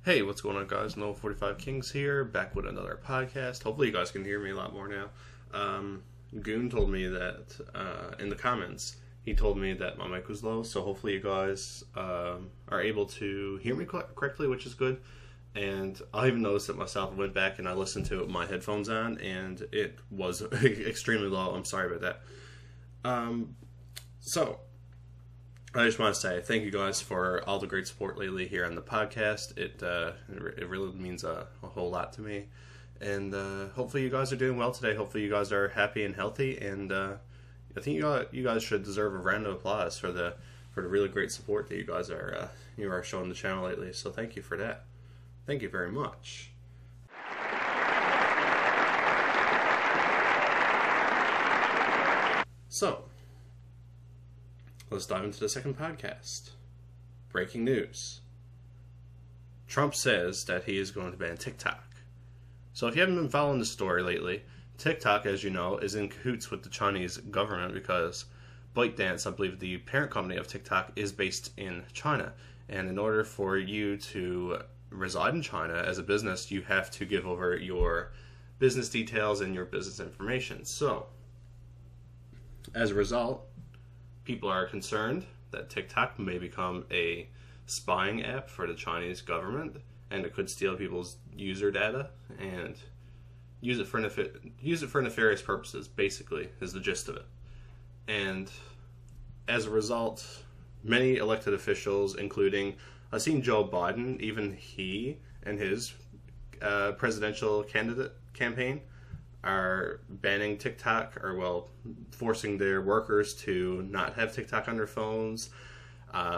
Hey, what's going on, guys? NOAH45KINGS here, back with another podcast. Hopefully you guys can hear me a lot more now. Goon told me that, in the comments, he told me that my mic was low, so hopefully you guys are able to hear me correctly, which is good. And I even noticed it myself. I went back and I listened to it with my headphones on, and it was extremely low. I'm sorry about that. So I just want to say thank you guys for all the great support lately here on the podcast. It really means a whole lot to me, and hopefully you guys are doing well today. Hopefully you guys are happy and healthy, and I think you guys should deserve a round of applause for the really great support that you guys are showing the channel lately. So thank you for that. Thank you very much. So let's dive into the second podcast. Breaking news. Trump says that he is going to ban TikTok. So if you haven't been following the story lately, TikTok, as you know, is in cahoots with the Chinese government because ByteDance, I believe the parent company of TikTok, is based in China. And in order for you to reside in China as a business, you have to give over your business details and your business information. So, as a result, people are concerned that TikTok may become a spying app for the Chinese government, and it could steal people's user data and use it for nefarious purposes, basically, is the gist of it. And as a result, many elected officials, including, I've seen Joe Biden, even he and his presidential candidate campaign, are banning TikTok, or forcing their workers to not have TikTok on their phones,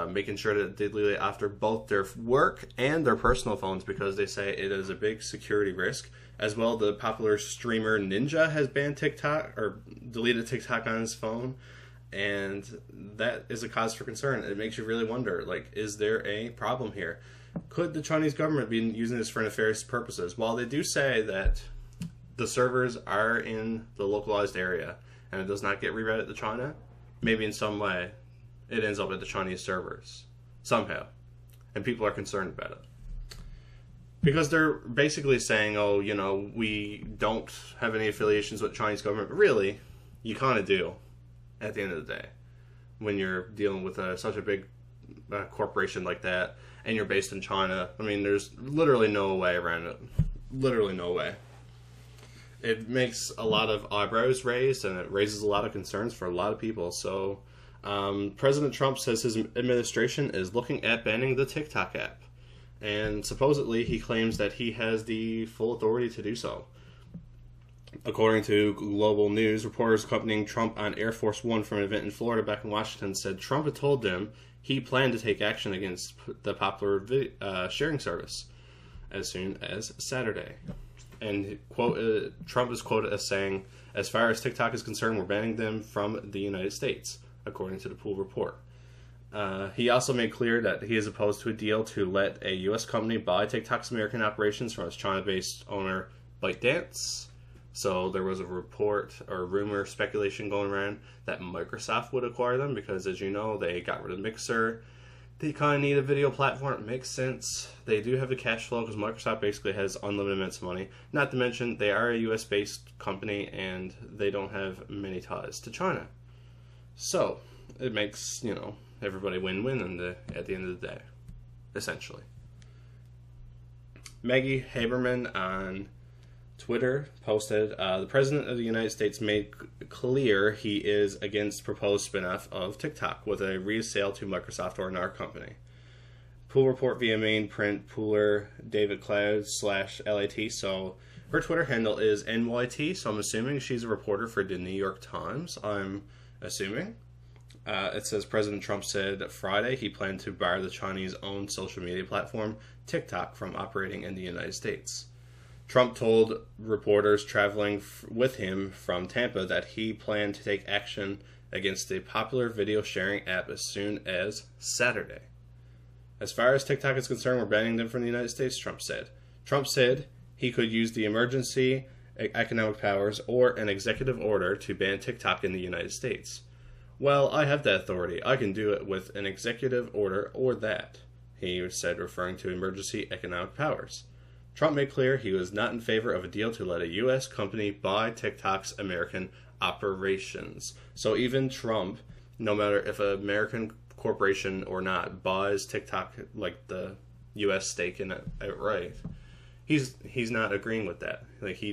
making sure that they delete it after both their work and their personal phones because they say it is a big security risk. As well, the popular streamer Ninja has banned TikTok, or deleted TikTok on his phone, and that is a cause for concern. It makes you really wonder, is there a problem here? Could the Chinese government be using this for nefarious purposes? While they do say that the servers are in the localized area and it does not get rerouted to China, maybe in some way it ends up at the Chinese servers somehow, and people are concerned about it because they're basically saying, oh, we don't have any affiliations with the Chinese government. But really, you kind of do at the end of the day when you're dealing with such a big corporation like that and you're based in China. I mean, there's literally no way around it. Literally no way. It makes a lot of eyebrows raised, and it raises a lot of concerns for a lot of people. So President Trump says his administration is looking at banning the TikTok app, and supposedly he claims that he has the full authority to do so. According to Global News, reporters accompanying Trump on Air Force One from an event in Florida back in Washington said Trump had told them he planned to take action against the popular sharing service as soon as Saturday. And Trump is quoted as saying, as far as TikTok is concerned, we're banning them from the United States, according to the Pool report. He also made clear that he is opposed to a deal to let a U.S. company buy TikTok's American operations from its China-based owner, ByteDance. So there was a report or rumor, speculation going around that Microsoft would acquire them because, as you know, they got rid of Mixer. They kind of need a video platform. It makes sense. They do have the cash flow because Microsoft basically has unlimited amounts of money. Not to mention, they are a US-based company and they don't have many ties to China. So, it makes, everybody win-win at the end of the day, essentially. Maggie Haberman on Twitter posted, the President of the United States made clear he is against proposed spin-off of TikTok with a resale to Microsoft or another company. Pool report via main print pooler David Cloud /LAT. So her Twitter handle is NYT, so I'm assuming she's a reporter for the New York Times, I'm assuming. It says President Trump said Friday he planned to bar the Chinese-owned social media platform TikTok from operating in the United States. Trump told reporters traveling with him from Tampa that he planned to take action against the popular video sharing app as soon as Saturday. As far as TikTok is concerned, we're banning them from the United States, Trump said. Trump said he could use the emergency economic powers or an executive order to ban TikTok in the United States. Well, I have that authority. I can do it with an executive order or that, he said, referring to emergency economic powers. Trump made clear he was not in favor of a deal to let a U.S. company buy TikTok's American operations. So even Trump, no matter if an American corporation or not buys TikTok, like the U.S. stake in it outright, he's not agreeing with that. Like he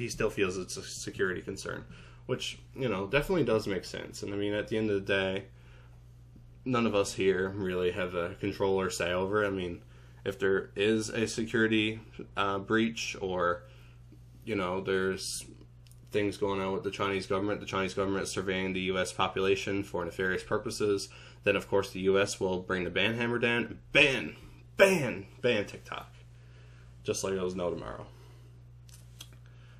still feels it's a security concern, which, you know, definitely does make sense. And I mean, at the end of the day, none of us here really have a control or say over it. I mean, if there is a security breach, or, you know, there's things going on with the Chinese government is surveying the U.S. population for nefarious purposes, then of course the U.S. will bring the ban hammer down, ban TikTok, just like it was no tomorrow.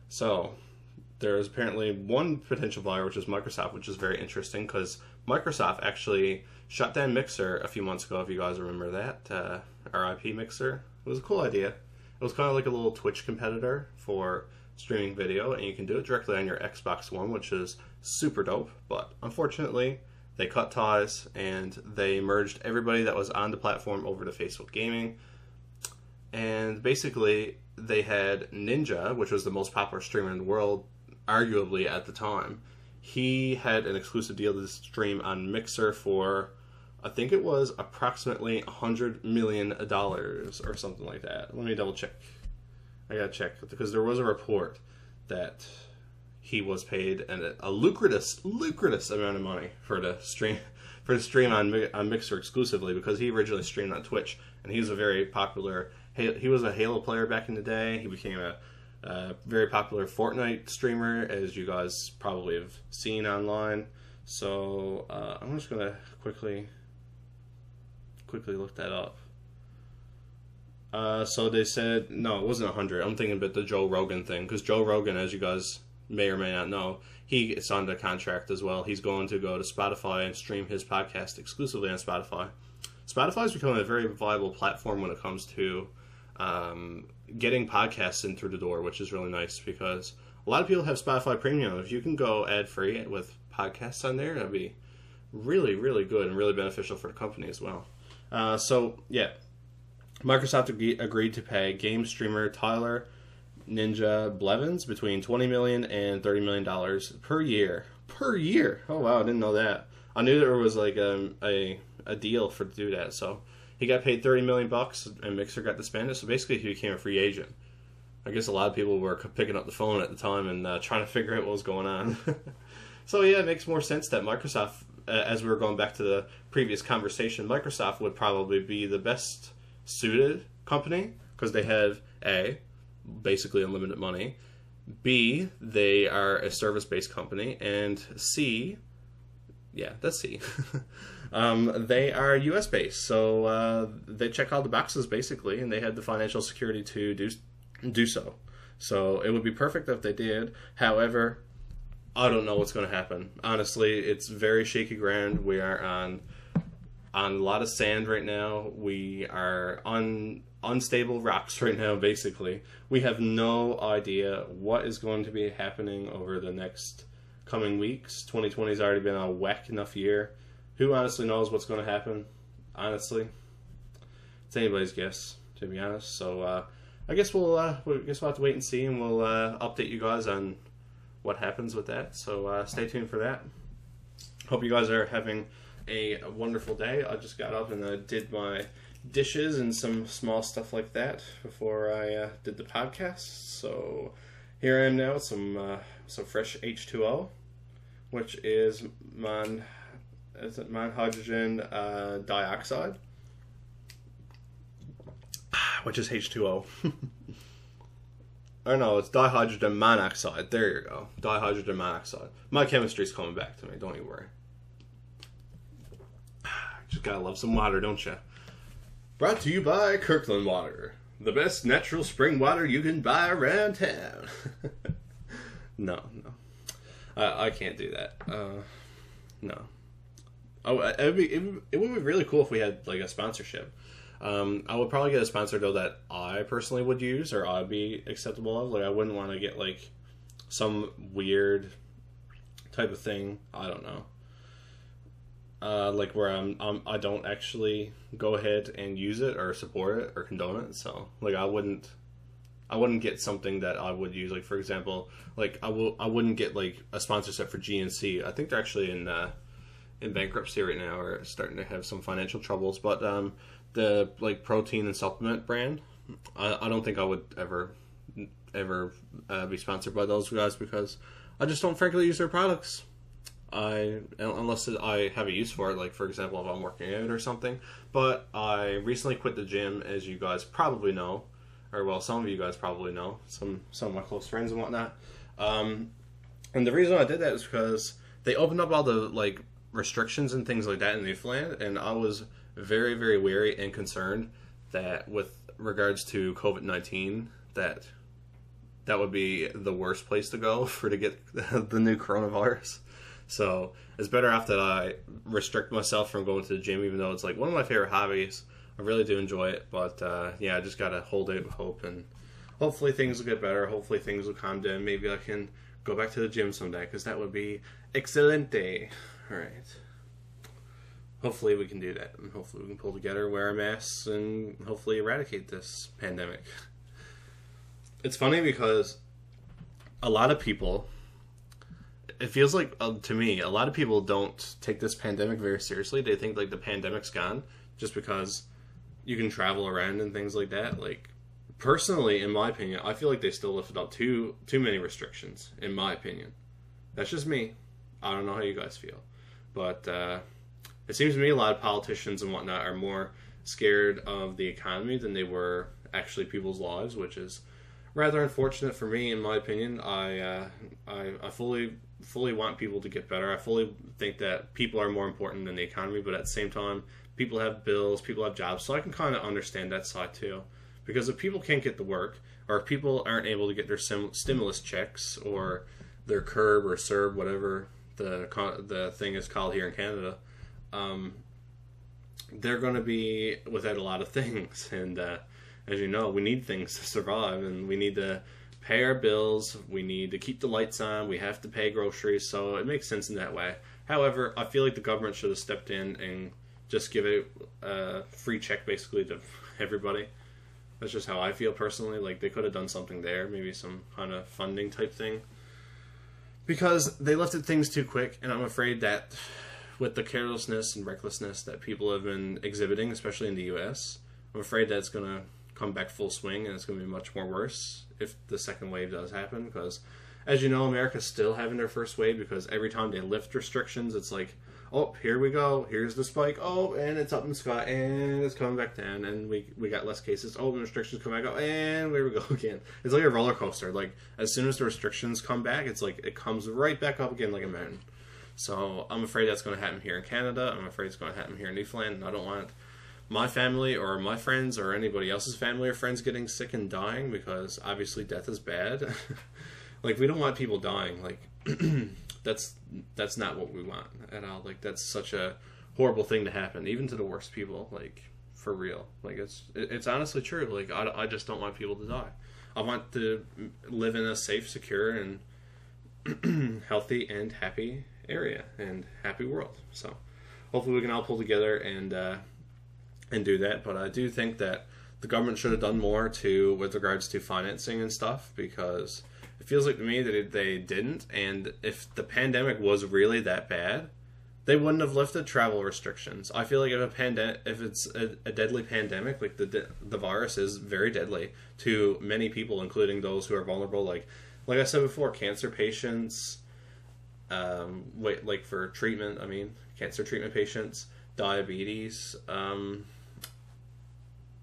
So there is apparently one potential buyer, which is Microsoft, which is very interesting because Microsoft actually shut down Mixer a few months ago, if you guys remember that. RIP Mixer. It was a cool idea. It was kind of like a little Twitch competitor for streaming video, and you can do it directly on your Xbox One, which is super dope. But unfortunately, they cut ties and they merged everybody that was on the platform over to Facebook Gaming. And basically, they had Ninja, which was the most popular streamer in the world, arguably at the time. He had an exclusive deal to stream on Mixer for, I think it was approximately $100 million or something like that. Let me double check. I gotta check, because there was a report that he was paid a lucrative amount of money for the stream on Mixer exclusively, because he originally streamed on Twitch, and he was a very popular. He was a Halo player back in the day. He became a very popular Fortnite streamer, as you guys probably have seen online. So I'm just gonna quickly look that up. So they said, no, it wasn't 100. I'm thinking about the Joe Rogan thing, because Joe Rogan, as you guys may or may not know, he signed a contract as well. He's going to go to Spotify and stream his podcast exclusively on Spotify. Spotify is becoming a very viable platform when it comes to getting podcasts in through the door, which is really nice, because a lot of people have Spotify Premium. If you can go ad-free with podcasts on there, that'd be really, really good and really beneficial for the company as well. So, yeah. Microsoft agreed to pay game streamer Tyler Ninja Blevins between $20 million and $30 million per year. Per year! Oh wow, I didn't know that. I knew there was like a deal to do that. So he got paid $30 million, and Mixer got to spend it. So basically, he became a free agent. I guess a lot of people were picking up the phone at the time and trying to figure out what was going on. So yeah, it makes more sense that Microsoft, as we were going back to the previous conversation, Microsoft would probably be the best suited company, because they have A, basically unlimited money, B, they are a service-based company, and C, yeah, that's C, they are US based, so they check all the boxes basically, and they had the financial security to do so. So it would be perfect if they did. However, I don't know what's going to happen. Honestly, it's very shaky ground. We are on a lot of sand right now. We are on unstable rocks right now, basically. We have no idea what is going to be happening over the next coming weeks. 2020 has already been a whack enough year. Who honestly knows what's going to happen? Honestly, it's anybody's guess, to be honest. So I guess we'll have to wait and see, and we'll update you guys on what happens with that. So stay tuned for that. Hope you guys are having a wonderful day. I just got up and did my dishes and some small stuff like that before I did the podcast. So here I am now with some fresh H2O, which is hydrogen dioxide, which is H2O. Or no, it's dihydrogen monoxide. There you go. Dihydrogen monoxide. My chemistry's coming back to me, don't you worry. Just gotta love some water, don't you? Brought to you by Kirkland Water, the best natural spring water you can buy around town. No. I can't do that. No. Oh, it would be really cool if we had like a sponsorship. I would probably get a sponsor though that I personally would use, or I'd be acceptable of. Like, I wouldn't want to get like some weird type of thing. I don't know. like where I don't actually go ahead and use it or support it or condone it. So like I wouldn't get something that I would use. Like for example, like I wouldn't get like a sponsorship for GNC. I think they're actually in bankruptcy right now, or starting to have some financial troubles. But the like protein and supplement brand, I don't think I would ever be sponsored by those guys, because I just don't frankly use their products. Unless I have a use for it, like for example if I'm working out or something. But I recently quit the gym, as you guys probably know, or well, some of you guys probably know, some of my close friends and whatnot. And the reason I did that is because they opened up all the like restrictions and things like that in Newfoundland, and I was very, very wary and concerned that with regards to COVID-19, that would be the worst place to go to get the new coronavirus. So it's better off that I restrict myself from going to the gym, even though it's like one of my favorite hobbies. I really do enjoy it, but yeah, I just gotta hold out hope, and hopefully things will get better. Hopefully things will calm down. Maybe I can go back to the gym someday, because that would be excelente. All right. Hopefully we can do that, and hopefully we can pull together, wear our masks, and hopefully eradicate this pandemic. It's funny because a lot of people, it feels like, to me, a lot of people don't take this pandemic very seriously. They think like the pandemic's gone just because you can travel around and things like that. Like, personally, in my opinion, I feel like they still lifted up too many restrictions, in my opinion. That's just me. I don't know how you guys feel. But it seems to me a lot of politicians and whatnot are more scared of the economy than they were actually people's lives, which is rather unfortunate for me, in my opinion. I fully want people to get better. I fully think that people are more important than the economy, but at the same time, people have bills, people have jobs, so I can kind of understand that side too. Because if people can't get to work, or if people aren't able to get their stimulus checks, or their CURB or CERB, whatever the thing is called here in Canada, they're going to be without a lot of things. And as you know, we need things to survive, and we need to pay our bills, we need to keep the lights on, we have to pay groceries, so it makes sense in that way. However, I feel like the government should have stepped in and just give it a free check basically to everybody. That's just how I feel personally. Like, they could have done something there, maybe some kind of funding type thing, because they lifted things too quick, and I'm afraid that with the carelessness and recklessness that people have been exhibiting, especially in the US, I'm afraid that's going to come back full swing, and it's going to be much more worse if the second wave does happen. Because, as you know, America's still having their first wave, because every time they lift restrictions, it's like, oh, here we go, here's the spike, oh, and it's up in the sky, and it's coming back down, and we got less cases, oh, the restrictions come back up, and here we go again. It's like a roller coaster. Like, as soon as the restrictions come back, it's like it comes right back up again like a mountain. So I'm afraid that's going to happen here in Canada. I'm afraid it's going to happen here in Newfoundland, and I don't want my family or my friends or anybody else's family or friends getting sick and dying, because obviously death is bad. Like, we don't want people dying. Like, that's not what we want at all. Like, that's such a horrible thing to happen, even to the worst people. Like, for real. Like, it's honestly true. Like, I just don't want people to die. I want to live in a safe, secure, and healthy and happy area and happy world. So hopefully we can all pull together and do that. But I do think that the government should have done more with regards to financing and stuff, because it feels like to me that they didn't. And if the pandemic was really that bad, they wouldn't have lifted travel restrictions. I feel like if it's a deadly pandemic, like the virus is very deadly to many people, including those who are vulnerable. Like I said before, cancer patients, for treatment, cancer treatment patients, diabetes,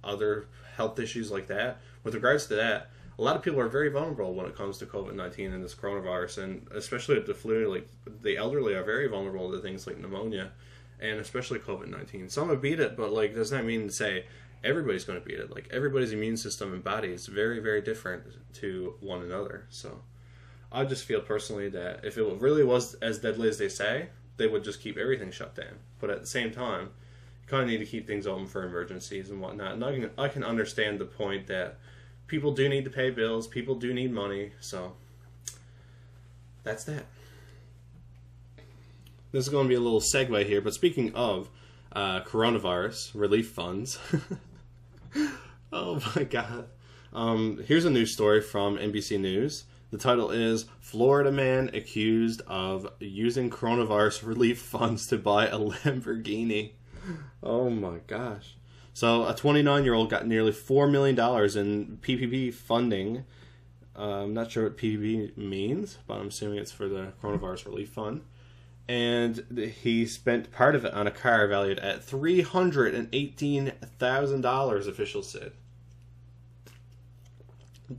other health issues like that. With regards to that, a lot of people are very vulnerable when it comes to COVID-19 and this coronavirus, and especially with the flu. Like, the elderly are very vulnerable to things like pneumonia, and especially COVID-19. Some have beat it, but like, does not mean to say everybody's going to beat it. Like, everybody's immune system and body is very, very different to one another. So I just feel personally that if it really was as deadly as they say, they would just keep everything shut down. But at the same time, you kind of need to keep things open for emergencies and whatnot. And I can understand the point that people do need to pay bills, people do need money, so that's that. this is going to be a little segue here, but speaking of coronavirus relief funds, oh my god. Here's a news story from NBC News. The title is, Florida man accused of using coronavirus relief funds to buy a Lamborghini. Oh my gosh. So a 29-year-old got nearly $4 million in PPP funding. I'm not sure what PPP means, but I'm assuming it's for the coronavirus relief fund. And he spent part of it on a car valued at $318,000, officials said.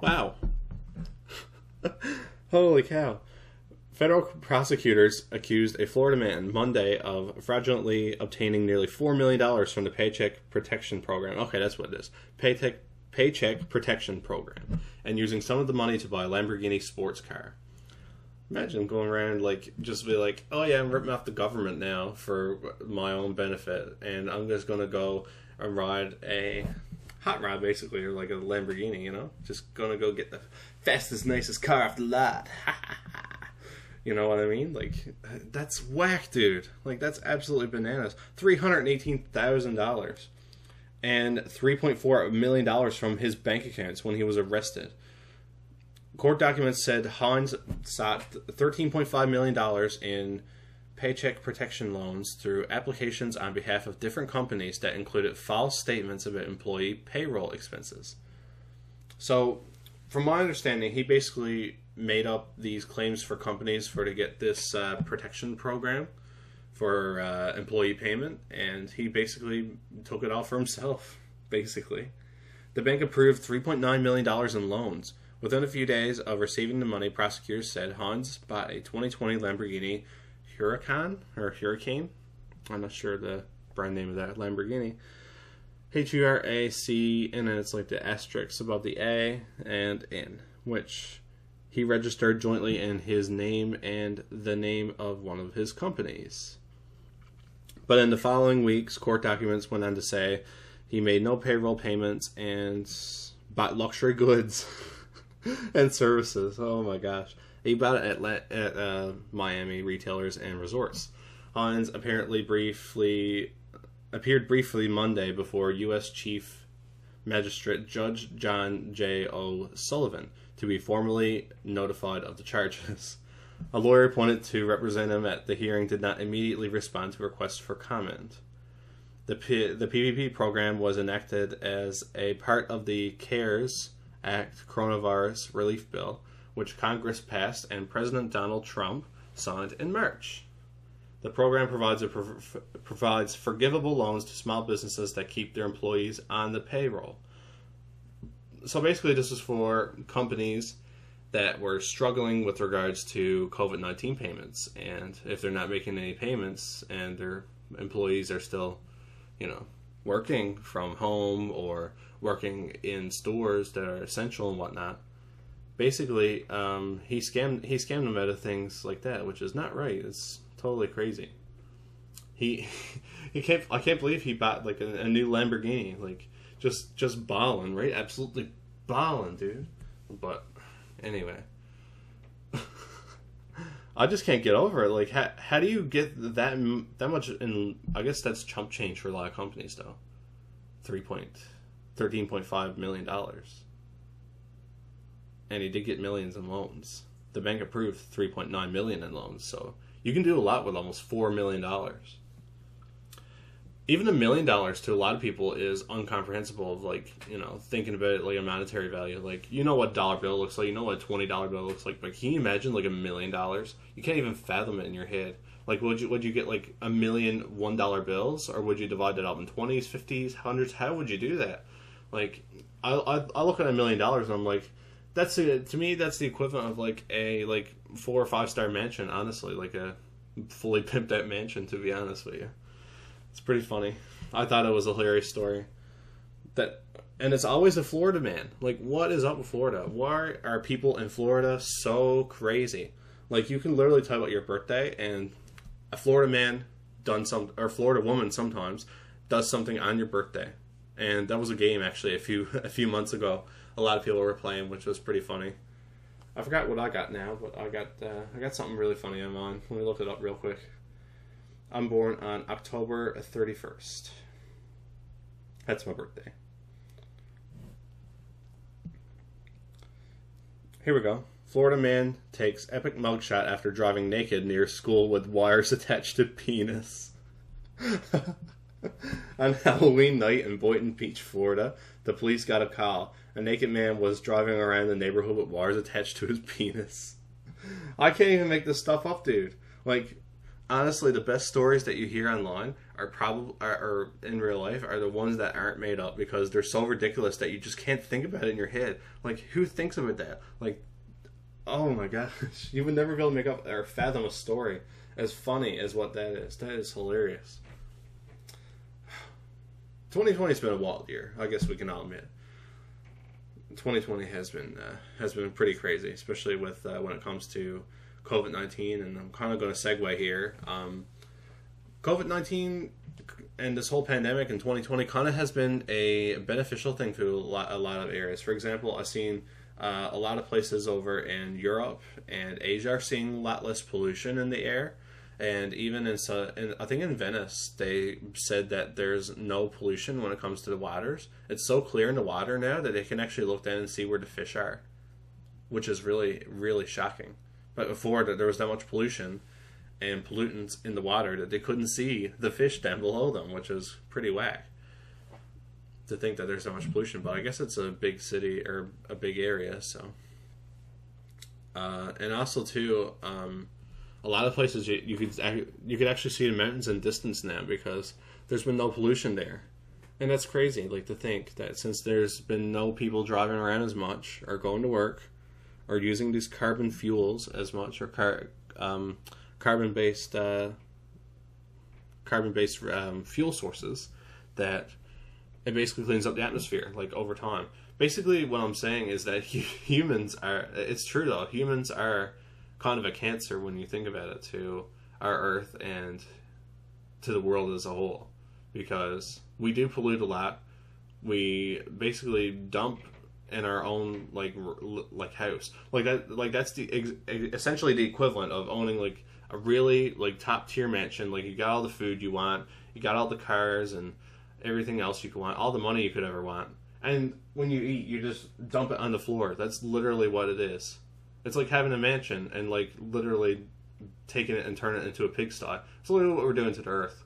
Wow. Holy cow. Federal prosecutors accused a Florida man Monday of fraudulently obtaining nearly $4 million from the Paycheck Protection Program. Okay, that's what it is. Paycheck Protection Program. And using some of the money to buy a Lamborghini sports car. Imagine going around just be like, oh yeah, I'm ripping off the government now for my own benefit. And I'm just going to go and ride a hot rod, basically, or like a Lamborghini, you know? Just going to go get the fastest, nicest car off the lot. You know what I mean? That's whack, dude. That's absolutely bananas. $318,000 and $3.4 million from his bank accounts when he was arrested. Court documents said Hines sought $13.5 million in paycheck protection loans through applications on behalf of different companies that included false statements about employee payroll expenses. So, from my understanding, he basically made up these claims for companies to get this protection program for employee payment, and he basically took it all for himself, basically. The bank approved $3.9 million in loans. Within a few days of receiving the money, prosecutors said Hans bought a 2020 Lamborghini Huracan. I'm not sure the brand name of that Lamborghini. HURAC, and then it's the asterisk above the A and in, which he registered jointly in his name and the name of one of his companies. But in the following weeks, court documents went on to say he made no payroll payments and bought luxury goods and services. Oh my gosh. He bought it at Miami retailers and resorts. Hines apparently appeared briefly Monday before U.S. Chief Magistrate Judge John J. O'Sullivan to be formally notified of the charges. A lawyer appointed to represent him at the hearing did not immediately respond to requests for comment. The PPP program was enacted as a part of the CARES Act coronavirus relief bill, which Congress passed and President Donald Trump signed in March. The program provides forgivable loans to small businesses that keep their employees on the payroll. So basically this is for companies that were struggling with regards to COVID-19 payments, and if they're not making any payments and their employees are still, working from home or working in stores that are essential and whatnot, basically he scammed them out of things like that, which is not right. It's totally crazy. I can't believe he bought a new Lamborghini, just balling, right? Absolutely balling, dude. But anyway, I just can't get over it. How do you get that much in? I guess that's chump change for a lot of companies, though. $13.5 million, and he did get millions in loans. The bank approved $3.9 million in loans, so you can do a lot with almost $4 million. Even $1 million to a lot of people is incomprehensible of thinking about it like a monetary value. What a dollar bill looks like, what a $20 bill looks like, but can you imagine $1 million? You can't even fathom it in your head. Would you get $1 million $1 bills, or would you divide that up in 20s, 50s, 100s? How would you do that? I look at $1 million and I'm like, to me that's the equivalent of a 4 or 5 star mansion, honestly, a fully pimped out mansion, to be honest with you. It's pretty funny. I thought it was a hilarious story. And it's always a Florida man. What is up with Florida? Why are people in Florida so crazy? You can literally type out your birthday, and a Florida man or Florida woman sometimes does something on your birthday. And that was a game actually a few months ago. A lot of people were playing, which was pretty funny. I forgot what I got now, but I got something really funny on mine. Let me look it up real quick. I'm born on October 31st. That's my birthday. Here we go. Florida man takes epic mugshot after driving naked near school with wires attached to penis. On Halloween night in Boynton Beach, Florida, the police got a call. A naked man was driving around the neighborhood with wires attached to his penis. I can't even make this stuff up, dude. Like, honestly, the best stories that you hear online are in real life are the ones that aren't made up, because they're so ridiculous that you just can't think about it in your head. Like, who thinks about that? Like, oh my gosh, you would never be able to make up or fathom a story as funny as what that is. That is hilarious. 2020 has been a wild year, I guess we can all admit. 2020 has been pretty crazy, especially with when it comes to COVID-19, and I'm kind of going to segue here. COVID-19 and this whole pandemic in 2020 kind of has been a beneficial thing to a lot of areas. For example, I've seen a lot of places over in Europe and Asia are seeing a lot less pollution in the air. And even I think in Venice, they said that there's no pollution when it comes to the waters. It's so clear in the water now that they can actually look down and see where the fish are, which is really, really shocking. But before, there was that much pollution and pollutants in the water that they couldn't see the fish down below them, which is pretty whack to think that there's so much pollution. But I guess it's a big city or a big area, so. And also, too, a lot of places you could actually see the mountains in distance now because there's been no pollution there, and that's crazy. Like, to think that since there's been no people driving around as much or going to work or using these carbon fuels as much or carbon based fuel sources, that it basically cleans up the atmosphere like over time. Basically, what I'm saying is that humans are. It's true though. Humans are kind of a cancer when you think about it to our Earth and to the world as a whole, because we do pollute a lot. We basically dump in our own like house, that's essentially the equivalent of owning like a really like top tier mansion. Like, you got all the food you want, you got all the cars and everything else you could want, all the money you could ever want, and when you eat, you just dump it on the floor. That's literally what it is. It's like having a mansion and like literally taking it and turning it into a pigsty. It's literally what we're doing to the earth.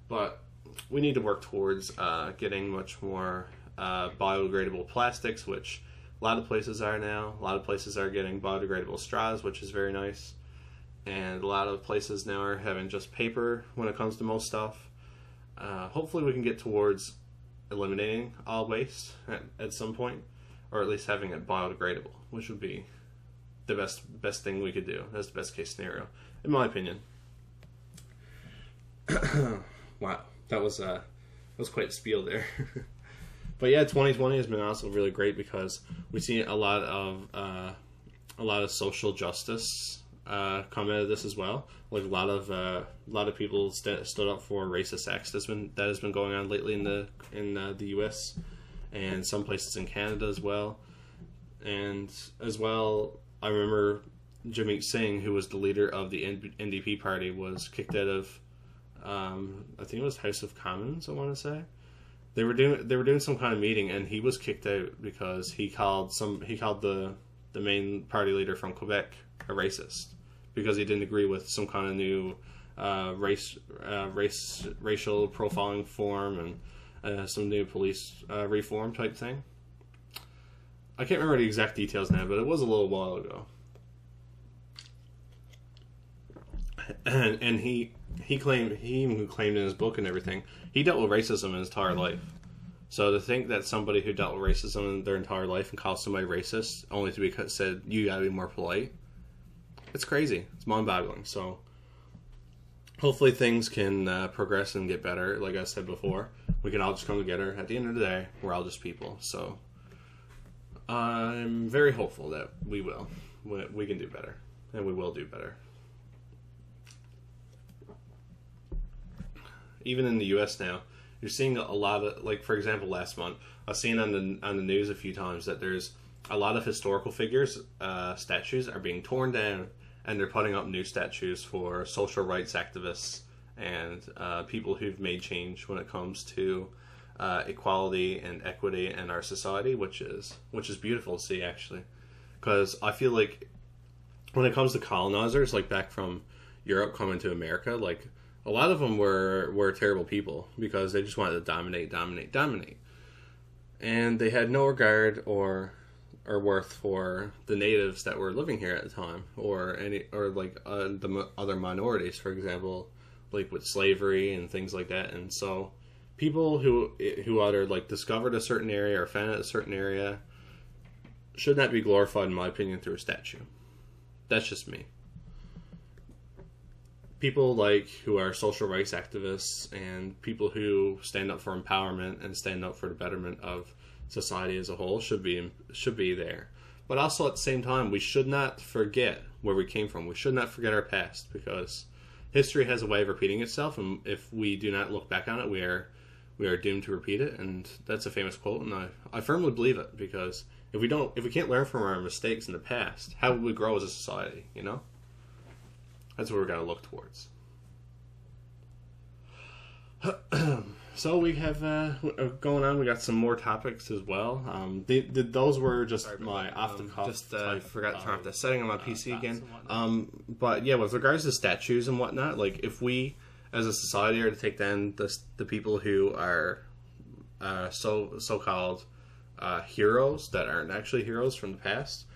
But we need to work towards getting much more biodegradable plastics, which a lot of places are now. A lot of places are getting biodegradable straws, which is very nice. And a lot of places now are having just paper when it comes to most stuff. Hopefully we can get towards eliminating all waste at some point, or at least having it biodegradable, which would be the best thing we could do. That's the best case scenario, in my opinion. Wow, that was quite a spiel there. But yeah, 2020 has been also really great because we see a lot of social justice come out of this as well. Like, a lot of people stood up for racist acts that has been going on lately in the U.S. and some places in Canada as well. And as well, I remember Jagmeet Singh, who was the leader of the NDP party, was kicked out of I think it was House of Commons, I want to say. They were doing some kind of meeting, and he was kicked out because he called the main party leader from Quebec a racist because he didn't agree with some kind of new racial profiling form and some new police reform type thing. I can't remember the exact details now, but it was a little while ago. And he even claimed in his book and everything, he dealt with racism in his entire life. So to think that somebody who dealt with racism in their entire life and called somebody racist only to be said, you gotta be more polite, it's crazy. It's mind-boggling. So hopefully things can progress and get better. Like I said before, we can all just come together. At the end of the day, we're all just people. So I'm very hopeful that we can do better, and we will do better. Even in the U.S. now, you're seeing a lot of, like, for example, last month, I've seen on the news a few times that there's a lot of historical figures, statues are being torn down, and they're putting up new statues for social rights activists and people who've made change when it comes to equality and equity in our society, which is beautiful to see, actually. Because I feel like when it comes to colonizers, like back from Europe coming to America, like a lot of them were terrible people because they just wanted to dominate. And they had no regard or worth for the natives that were living here at the time, or the other minorities, for example, like with slavery and things like that. And so people who either like discovered a certain area or found a certain area should not be glorified, in my opinion, through a statue. That's just me. People like who are social rights activists and people who stand up for empowerment and stand up for the betterment of society as a whole should be there. But also at the same time, we should not forget where we came from. We should not forget our past, because history has a way of repeating itself, and if we do not look back on it, we are doomed to repeat it. And that's a famous quote, and I firmly believe it, because if we can't learn from our mistakes in the past, how would we grow as a society, you know? That's what we're going to look towards. So we have going on. We got some more topics as well. Those were just my off the cuff. I forgot to turn off the setting on my PC again. But yeah, with regards to statues and whatnot, like if we as a society are to take down the people who are so-called heroes that aren't actually heroes from the past,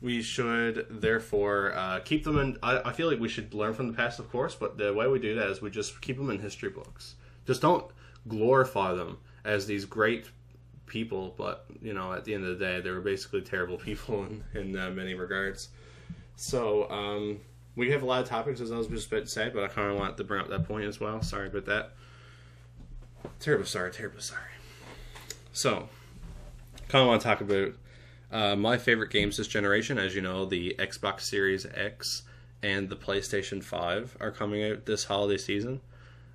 we should therefore keep them in. I feel like we should learn from the past, of course, but the way we do that is we just keep them in history books. Just don't glorify them as these great people, but you know, at the end of the day, they were basically terrible people in many regards. So we have a lot of topics, as I was just about to say, but I kind of want to bring up that point as well. Sorry about that. Terribly sorry. So, kind of want to talk about my favorite games this generation. As you know, the Xbox Series X and the PlayStation 5 are coming out this holiday season.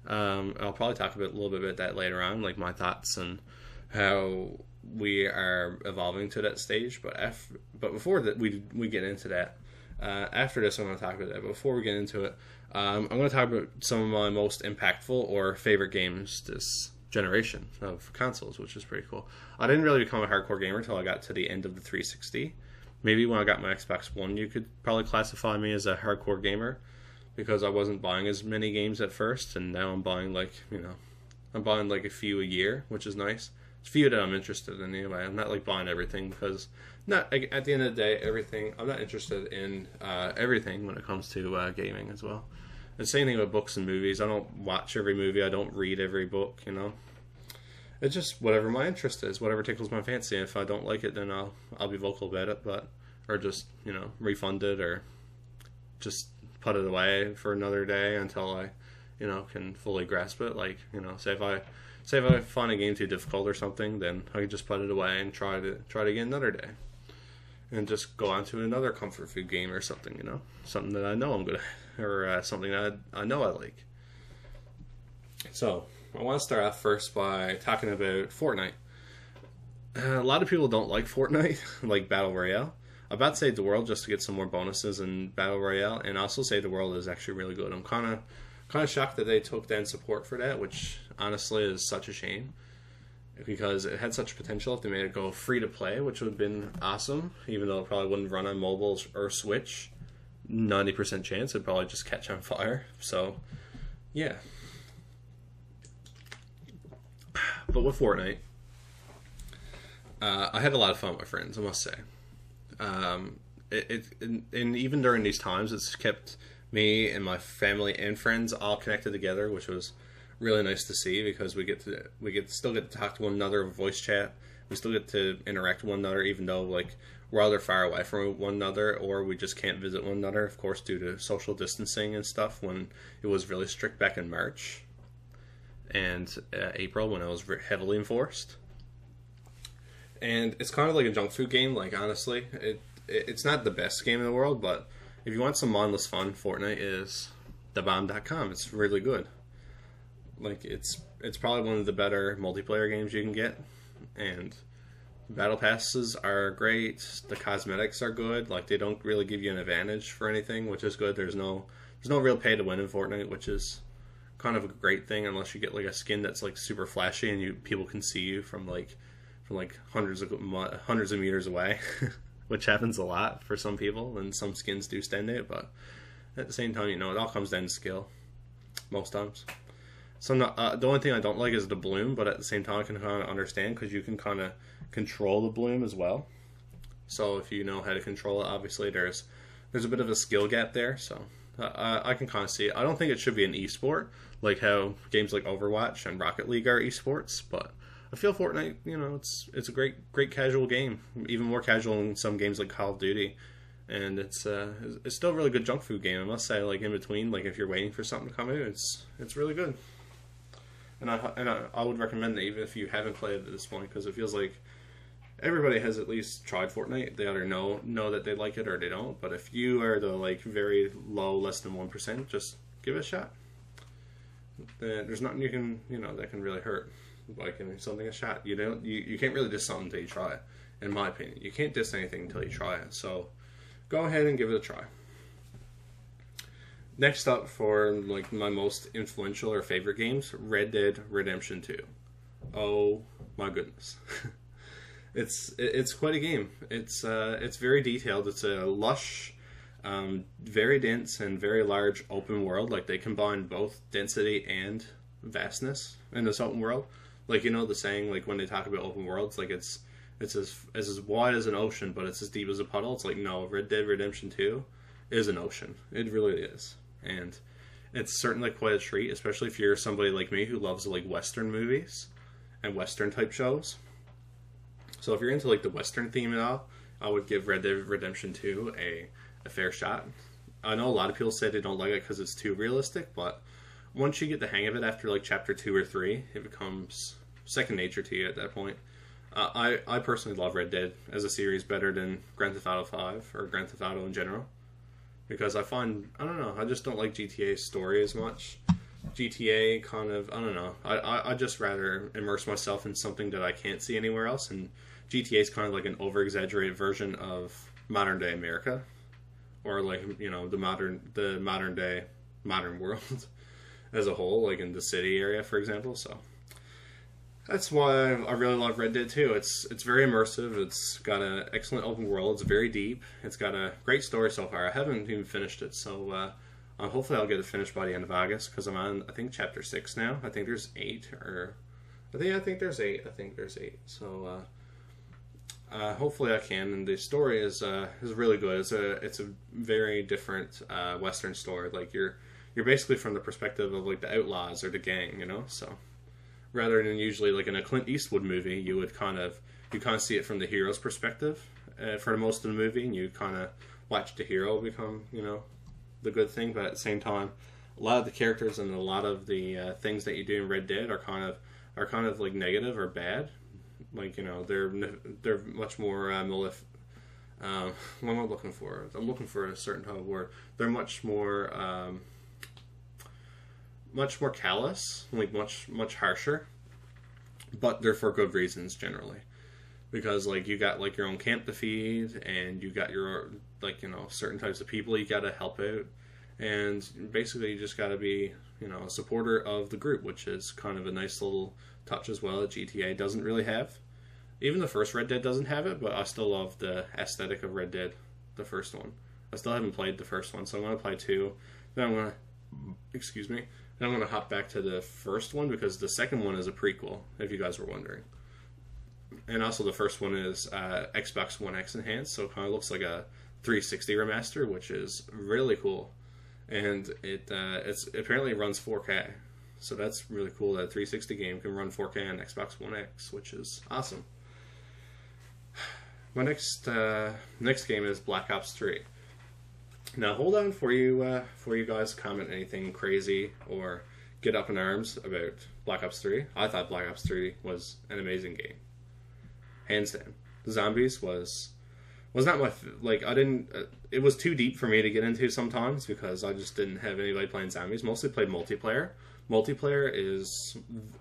I'll probably talk a little bit about that later on, like my thoughts and how we are evolving to that stage. But before that, we get into that. After this, I'm going to talk about that. But before we get into it, I'm going to talk about some of my most impactful or favorite games this generation of consoles, which is pretty cool. I didn't really become a hardcore gamer until I got to the end of the 360. Maybe when I got my Xbox One, you could probably classify me as a hardcore gamer, because I wasn't buying as many games at first, and now I'm buying like a few a year, which is nice. It's a few that I'm interested in anyway. I'm not like buying everything, because at the end of the day, I'm not interested in everything when it comes to gaming as well. The same thing with books and movies. I don't watch every movie. I don't read every book, you know. It's just whatever my interest is, whatever tickles my fancy. If I don't like it, then I'll be vocal about it, or just, you know, refund it, or just put it away for another day until I, you know, can fully grasp it. Like, you know, say if I find a game too difficult or something, then I can just put it away and try it again another day, and just go on to another comfort food game or something, you know, something that I know I'm good at, or something that I know I like. So I want to start off first by talking about Fortnite. A lot of people don't like Fortnite, like Battle Royale. I'm about to Save the World just to get some more bonuses in Battle Royale, and also Save the World is actually really good. I'm kind of shocked that they took down support for that, which honestly is such a shame, because it had such potential if they made it go free to play, which would have been awesome, even though it probably wouldn't run on mobile or Switch. 90% chance it'd probably just catch on fire. So, yeah. But with Fortnite, I had a lot of fun with my friends, I must say. And even during these times, it's kept me and my family and friends all connected together, which was really nice to see, because we still get to talk to one another over voice chat. We still get to interact with one another, even though like we're either far away from one another, or we just can't visit one another, of course, due to social distancing and stuff, when it was really strict back in March and April, when it was heavily enforced. And it's kind of like a junk food game. Like, honestly, it's not the best game in the world, but if you want some mindless fun, Fortnite is thebomb.com. It's really good. Like, it's probably one of the better multiplayer games you can get, and battle passes are great. The cosmetics are good. Like, they don't really give you an advantage for anything, which is good. There's no real pay to win in Fortnite, which is kind of a great thing unless you get like a skin that's like super flashy and people can see you from like hundreds of meters away, which happens a lot for some people, and some skins do stand out. But at the same time, you know, it all comes down to skill most times. So the only thing I don't like is the bloom, but at the same time I can kind of understand because you can kind of control the bloom as well. So if you know how to control it, obviously there's a bit of a skill gap there. So I can kind of see it. I don't think it should be an esport like how games like Overwatch and Rocket League are esports, but I feel Fortnite, you know, it's a great casual game, even more casual than some games like Call of Duty, and it's still a really good junk food game. I must say, like in between, like if you're waiting for something to come out, it's really good. And I would recommend that even if you haven't played it at this point, because it feels like everybody has at least tried Fortnite. They either know that they like it or they don't. But if you are the like very low, less than 1%, just give it a shot. There's nothing you can that can really hurt by giving something a shot. You can't really diss something until you try it. In my opinion, you can't diss anything until you try it. So go ahead and give it a try. Next up for like my most influential or favorite games, Red Dead Redemption 2. Oh my goodness. It's quite a game. It's very detailed. It's a lush, very dense and very large open world. Like they combine both density and vastness in this open world. Like, you know the saying, like when they talk about open worlds, like it's as wide as an ocean, but it's as deep as a puddle. It's like, no, Red Dead Redemption 2 is an ocean. It really is. And it's certainly quite a treat, especially if you're somebody like me who loves like Western movies and Western type shows. So if you're into like the Western theme at all, I would give Red Dead Redemption 2 a fair shot. I know a lot of people say they don't like it because it's too realistic, but once you get the hang of it after like chapter 2 or 3, it becomes second nature to you at that point. I personally love Red Dead as a series better than Grand Theft Auto 5 or Grand Theft Auto in general. Because I don't know, I just don't like GTA's story as much. GTA kind of, I don't know, I just rather immerse myself in something that I can't see anywhere else, and GTA is kind of like an over-exaggerated version of modern day America, or like, you know, the modern world as a whole, like in the city area, for example. So that's why I really love Red Dead 2. It's very immersive. It's got an excellent open world. It's very deep. It's got a great story so far. I haven't even finished it, so hopefully I'll get it finished by the end of August, because I'm on, I think, chapter 6 now. I think there's 8, or I think there's 8. I think there's 8. So hopefully I can. And the story is really good. It's a very different Western story. Like you're basically from the perspective of like the outlaws or the gang, you know. So rather than usually like in a Clint Eastwood movie, you kind of see it from the hero's perspective for most of the movie, and you kind of watch the hero become, you know, the good thing. But at the same time, a lot of the characters and a lot of the things that you do in Red Dead are kind of like negative or bad. Like, you know, they're much more what am I looking for? I'm looking for a certain type of word. They're much more callous, like much harsher, but they're for good reasons generally, because like you got like your own camp to feed, and you got your, like, you know, certain types of people you got to help out, and basically you just got to be, you know, a supporter of the group, which is kind of a nice little touch as well that GTA doesn't really have. Even the first Red Dead doesn't have it, but I still love the aesthetic of Red Dead, the first one. I still haven't played the first one, so I'm going to play 2. Then I'm going to hop back to the first one, because the second one is a prequel, if you guys were wondering. And also the first one is Xbox One X enhanced, so it kind of looks like a 360 remaster, which is really cool. And it's apparently runs 4K, so that's really cool that a 360 game can run 4K on Xbox One X, which is awesome. My next game is Black Ops 3. Now hold on for you guys comment anything crazy or get up in arms about Black Ops 3. I thought Black Ops 3 was an amazing game, hands down. The zombies was not my it was too deep for me to get into sometimes, because I just didn't have anybody playing zombies. Mostly played multiplayer. Multiplayer is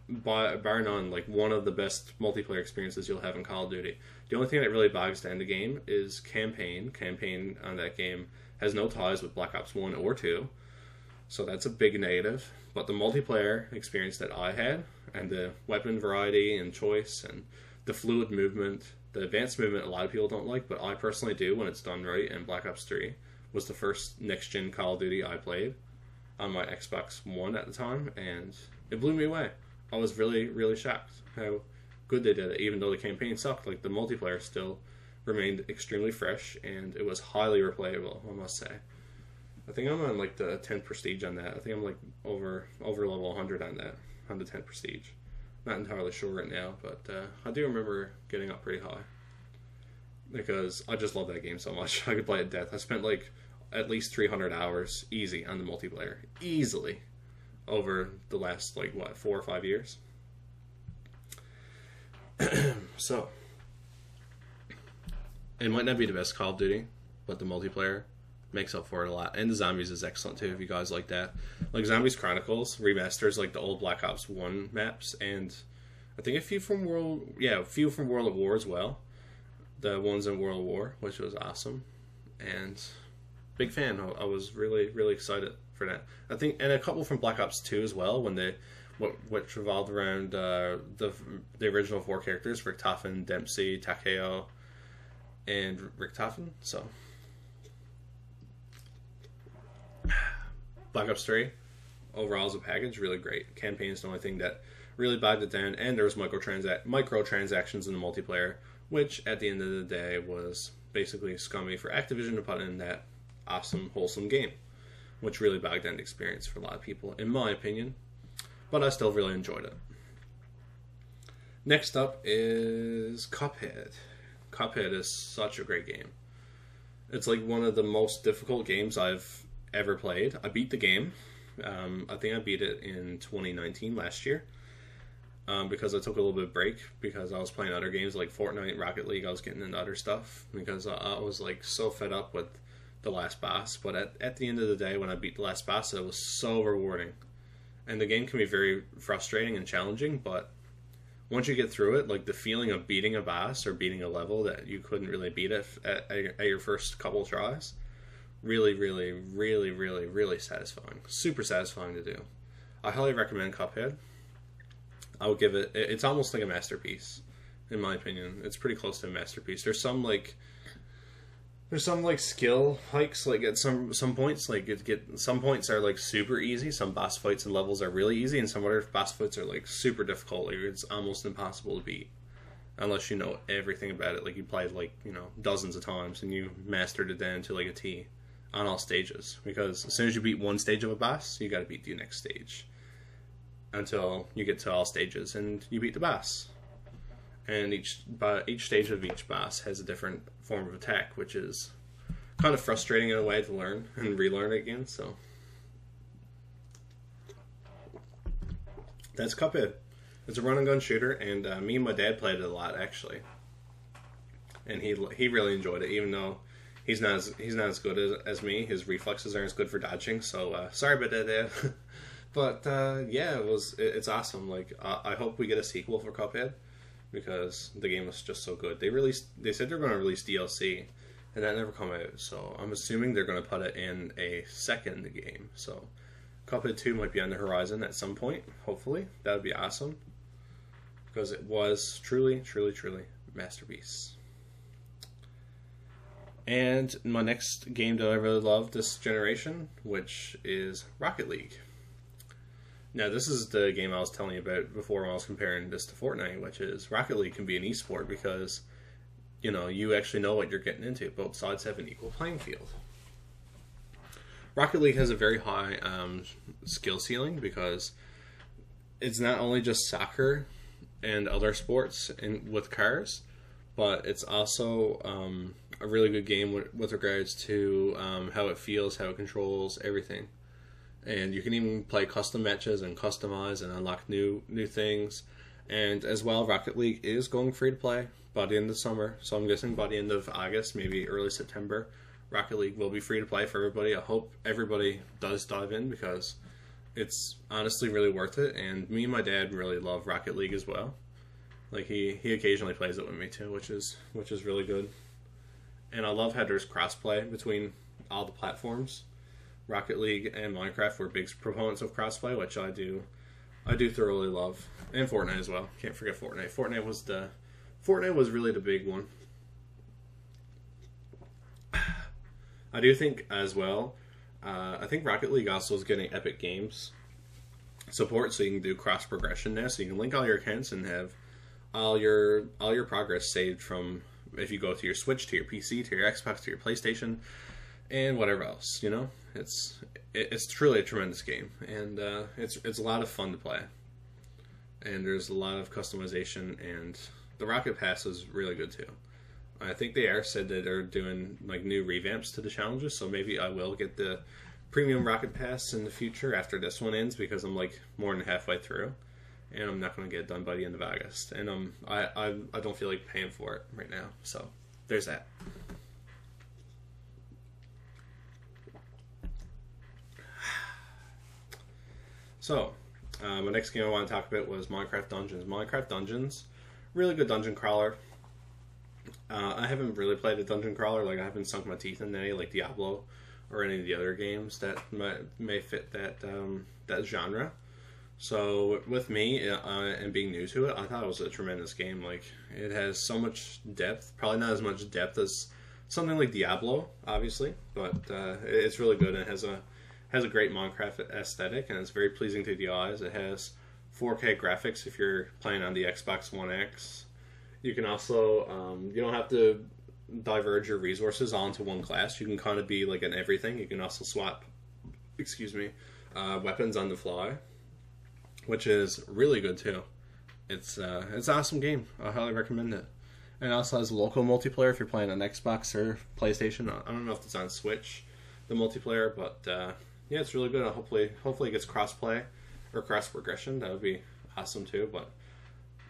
bar none like one of the best multiplayer experiences you'll have in Call of Duty. The only thing that really bogs down the game is campaign. Campaign on that game has no ties with Black Ops 1 or 2. So that's a big negative. But the multiplayer experience that I had, and the weapon variety and choice, and the fluid movement, the advanced movement a lot of people don't like, but I personally do when it's done right, and Black Ops 3 was the first next-gen Call of Duty I played on my Xbox One at the time, and it blew me away. I was really, really shocked how good they did it, even though the campaign sucked. Like, the multiplayer still remained extremely fresh, and it was highly replayable, I must say. I think I'm on like the 10 prestige on that. I think I'm like over level 100 on that, on the 10 prestige. Not entirely sure right now, but I do remember getting up pretty high because I just love that game so much. I could play it to death. I spent like at least 300 hours easy on the multiplayer, easily, over the last like what 4 or 5 years. So it might not be the best Call of Duty, but the multiplayer makes up for it a lot. And the zombies is excellent too, if you guys like that. Like Zombies Chronicles remasters like the old Black Ops 1 maps, and I think a few from World of War as well. The ones in World War, which was awesome. And big fan. I was really, really excited for that. I think, and a couple from Black Ops 2 as well, when they which revolved around the original 4 characters, Richtofen, Dempsey, Takeo, and Richtofen. So Black Ops 3, overall as a package, really great. Campaign is the only thing that really bogged it down, and there was microtransactions in the multiplayer, which at the end of the day was basically scummy for Activision to put in that awesome, wholesome game, which really bogged down the experience for a lot of people, in my opinion. But I still really enjoyed it. Next up is Cuphead. Cuphead is such a great game. It's like one of the most difficult games I've ever played. I beat the game. I think I beat it in 2019, last year, because I took a little bit of break because I was playing other games like Fortnite, Rocket League. I was getting into other stuff because I was like so fed up with the last boss. But at the end of the day, when I beat the last boss, it was so rewarding. And the game can be very frustrating and challenging, but once you get through it, like the feeling of beating a boss or beating a level that you couldn't really beat at your first couple tries, really, really, really, really, really satisfying. Super satisfying to do. I highly recommend Cuphead. I would give it, it's almost like a masterpiece, in my opinion. It's pretty close to a masterpiece. There's some skill hikes, like at some points, like some points are like super easy. Some boss fights and levels are really easy, and some other boss fights are like super difficult. Like it's almost impossible to beat unless you know everything about it. Like you played like, you know, dozens of times and you mastered it down to like a T on all stages. Because as soon as you beat one stage of a boss, you got to beat the next stage until you get to all stages and you beat the boss. And each stage of each boss has a different form of attack, which is kind of frustrating in a way to learn and relearn it again. So that's Cuphead. It's a run and gun shooter, and me and my dad played it a lot actually, and he really enjoyed it, even though he's not as good as me. His reflexes aren't as good for dodging. So sorry about that, Dad. But yeah, it's awesome. Like I hope we get a sequel for Cuphead, because the game was just so good. They said they're going to release DLC, and that never come out. So I'm assuming they're going to put it in a second game. So Cuphead 2 might be on the horizon at some point. Hopefully, that would be awesome, because it was truly, truly, truly a masterpiece. And my next game that I really love this generation, which is Rocket League. Now, this is the game I was telling you about before when I was comparing this to Fortnite, which is Rocket League can be an esport because, you know, you actually know what you're getting into. Both sides have an equal playing field. Rocket League has a very high skill ceiling because it's not only just soccer and other sports with cars, but it's also a really good game with regards to how it feels, how it controls everything. And you can even play custom matches and customize and unlock new things. And as well, Rocket League is going free to play by the end of summer. So I'm guessing by the end of August, maybe early September, Rocket League will be free to play for everybody. I hope everybody does dive in because it's honestly really worth it. And me and my dad really love Rocket League as well. Like he occasionally plays it with me too, which is really good. And I love how there's crossplay between all the platforms. Rocket League and Minecraft were big proponents of crossplay, which I do thoroughly love, and Fortnite as well. Can't forget Fortnite. Fortnite was really the big one. I do think as well. I think Rocket League also is getting Epic Games support, so you can do cross progression now. So you can link all your accounts and have all your progress saved from if you go to your Switch, to your PC, to your Xbox, to your PlayStation, and whatever else. You know, it's truly a tremendous game, and it's a lot of fun to play. And there's a lot of customization, and the Rocket Pass is really good too. I think they said that they're doing like new revamps to the challenges, so maybe I will get the premium Rocket Pass in the future after this one ends, because I'm like more than halfway through, and I'm not going to get it done by the end of August, and I don't feel like paying for it right now. So there's that. So my next game I want to talk about was Minecraft Dungeons. Minecraft Dungeons, really good dungeon crawler. I haven't really played a dungeon crawler, like I haven't sunk my teeth in any, like Diablo or any of the other games that may fit that genre. So with me and being new to it, I thought it was a tremendous game. Like, it has so much depth, probably not as much depth as something like Diablo, obviously, but it's really good. And it has a great Minecraft aesthetic, and it's very pleasing to the eyes. It has 4K graphics if you're playing on the Xbox One X. You can also, you don't have to diverge your resources onto one class. You can kind of be like an everything. You can also swap, weapons on the fly, which is really good too. It's an awesome game. I highly recommend it. And it also has local multiplayer if you're playing on Xbox or PlayStation. I don't know if it's on Switch, the multiplayer, but yeah, it's really good. Hopefully it gets crossplay or cross progression. That would be awesome too. But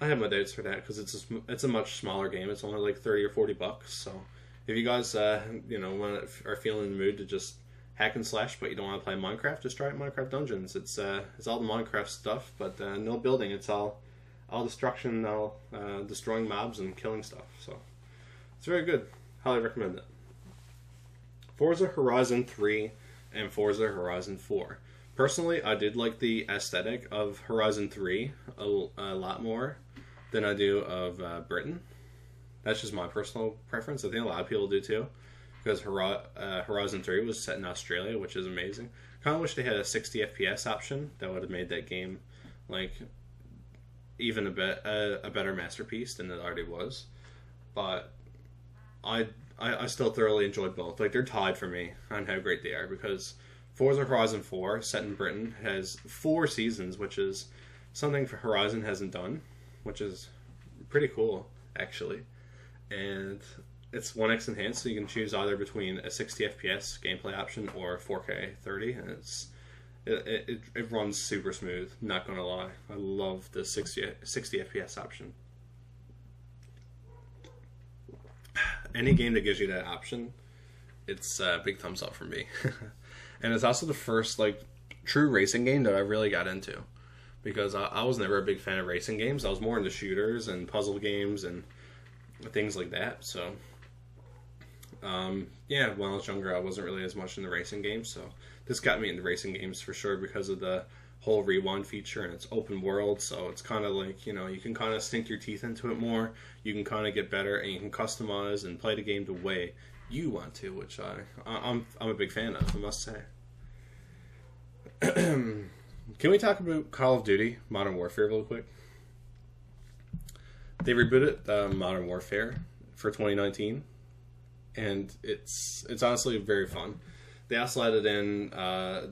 I have my doubts for that because it's a much smaller game. It's only like $30 or $40. So if you guys are feeling in the mood to just hack and slash, but you don't want to play Minecraft, just try out Minecraft Dungeons. It's all the Minecraft stuff, but no building. It's all destruction, all destroying mobs and killing stuff. So it's very good. Highly recommend it. Forza Horizon 3 and Forza Horizon 4. Personally, I did like the aesthetic of Horizon 3 a lot more than I do of Britain. That's just my personal preference. I think a lot of people do too, because Horizon 3 was set in Australia, which is amazing. Kind of wish they had a 60 FPS option. That would have made that game like even a better masterpiece than it already was. But I still thoroughly enjoyed both. Like, they're tied for me on how great they are, because Forza Horizon 4, set in Britain, has 4 seasons, which is something Horizon hasn't done, which is pretty cool, actually. And it's 1x enhanced, so you can choose either between a 60 FPS gameplay option or 4K 30, and it runs super smooth, not gonna lie. I love the 60 FPS option. Any game that gives you that option, it's a big thumbs up for me. And it's also the first like true racing game that I really got into, because I was never a big fan of racing games. I was more into shooters and puzzle games and things like that. So yeah, when I was younger, I wasn't really as much into racing games. So this got me into racing games for sure, because of the whole rewind feature, and it's open world, so it's kind of like, you can kind of sink your teeth into it more. You can kind of get better, and you can customize and play the game the way you want to, which I'm a big fan of, I must say. Can we talk about Call of Duty Modern Warfare real quick? They rebooted Modern Warfare for 2019, and it's honestly very fun. They also added in,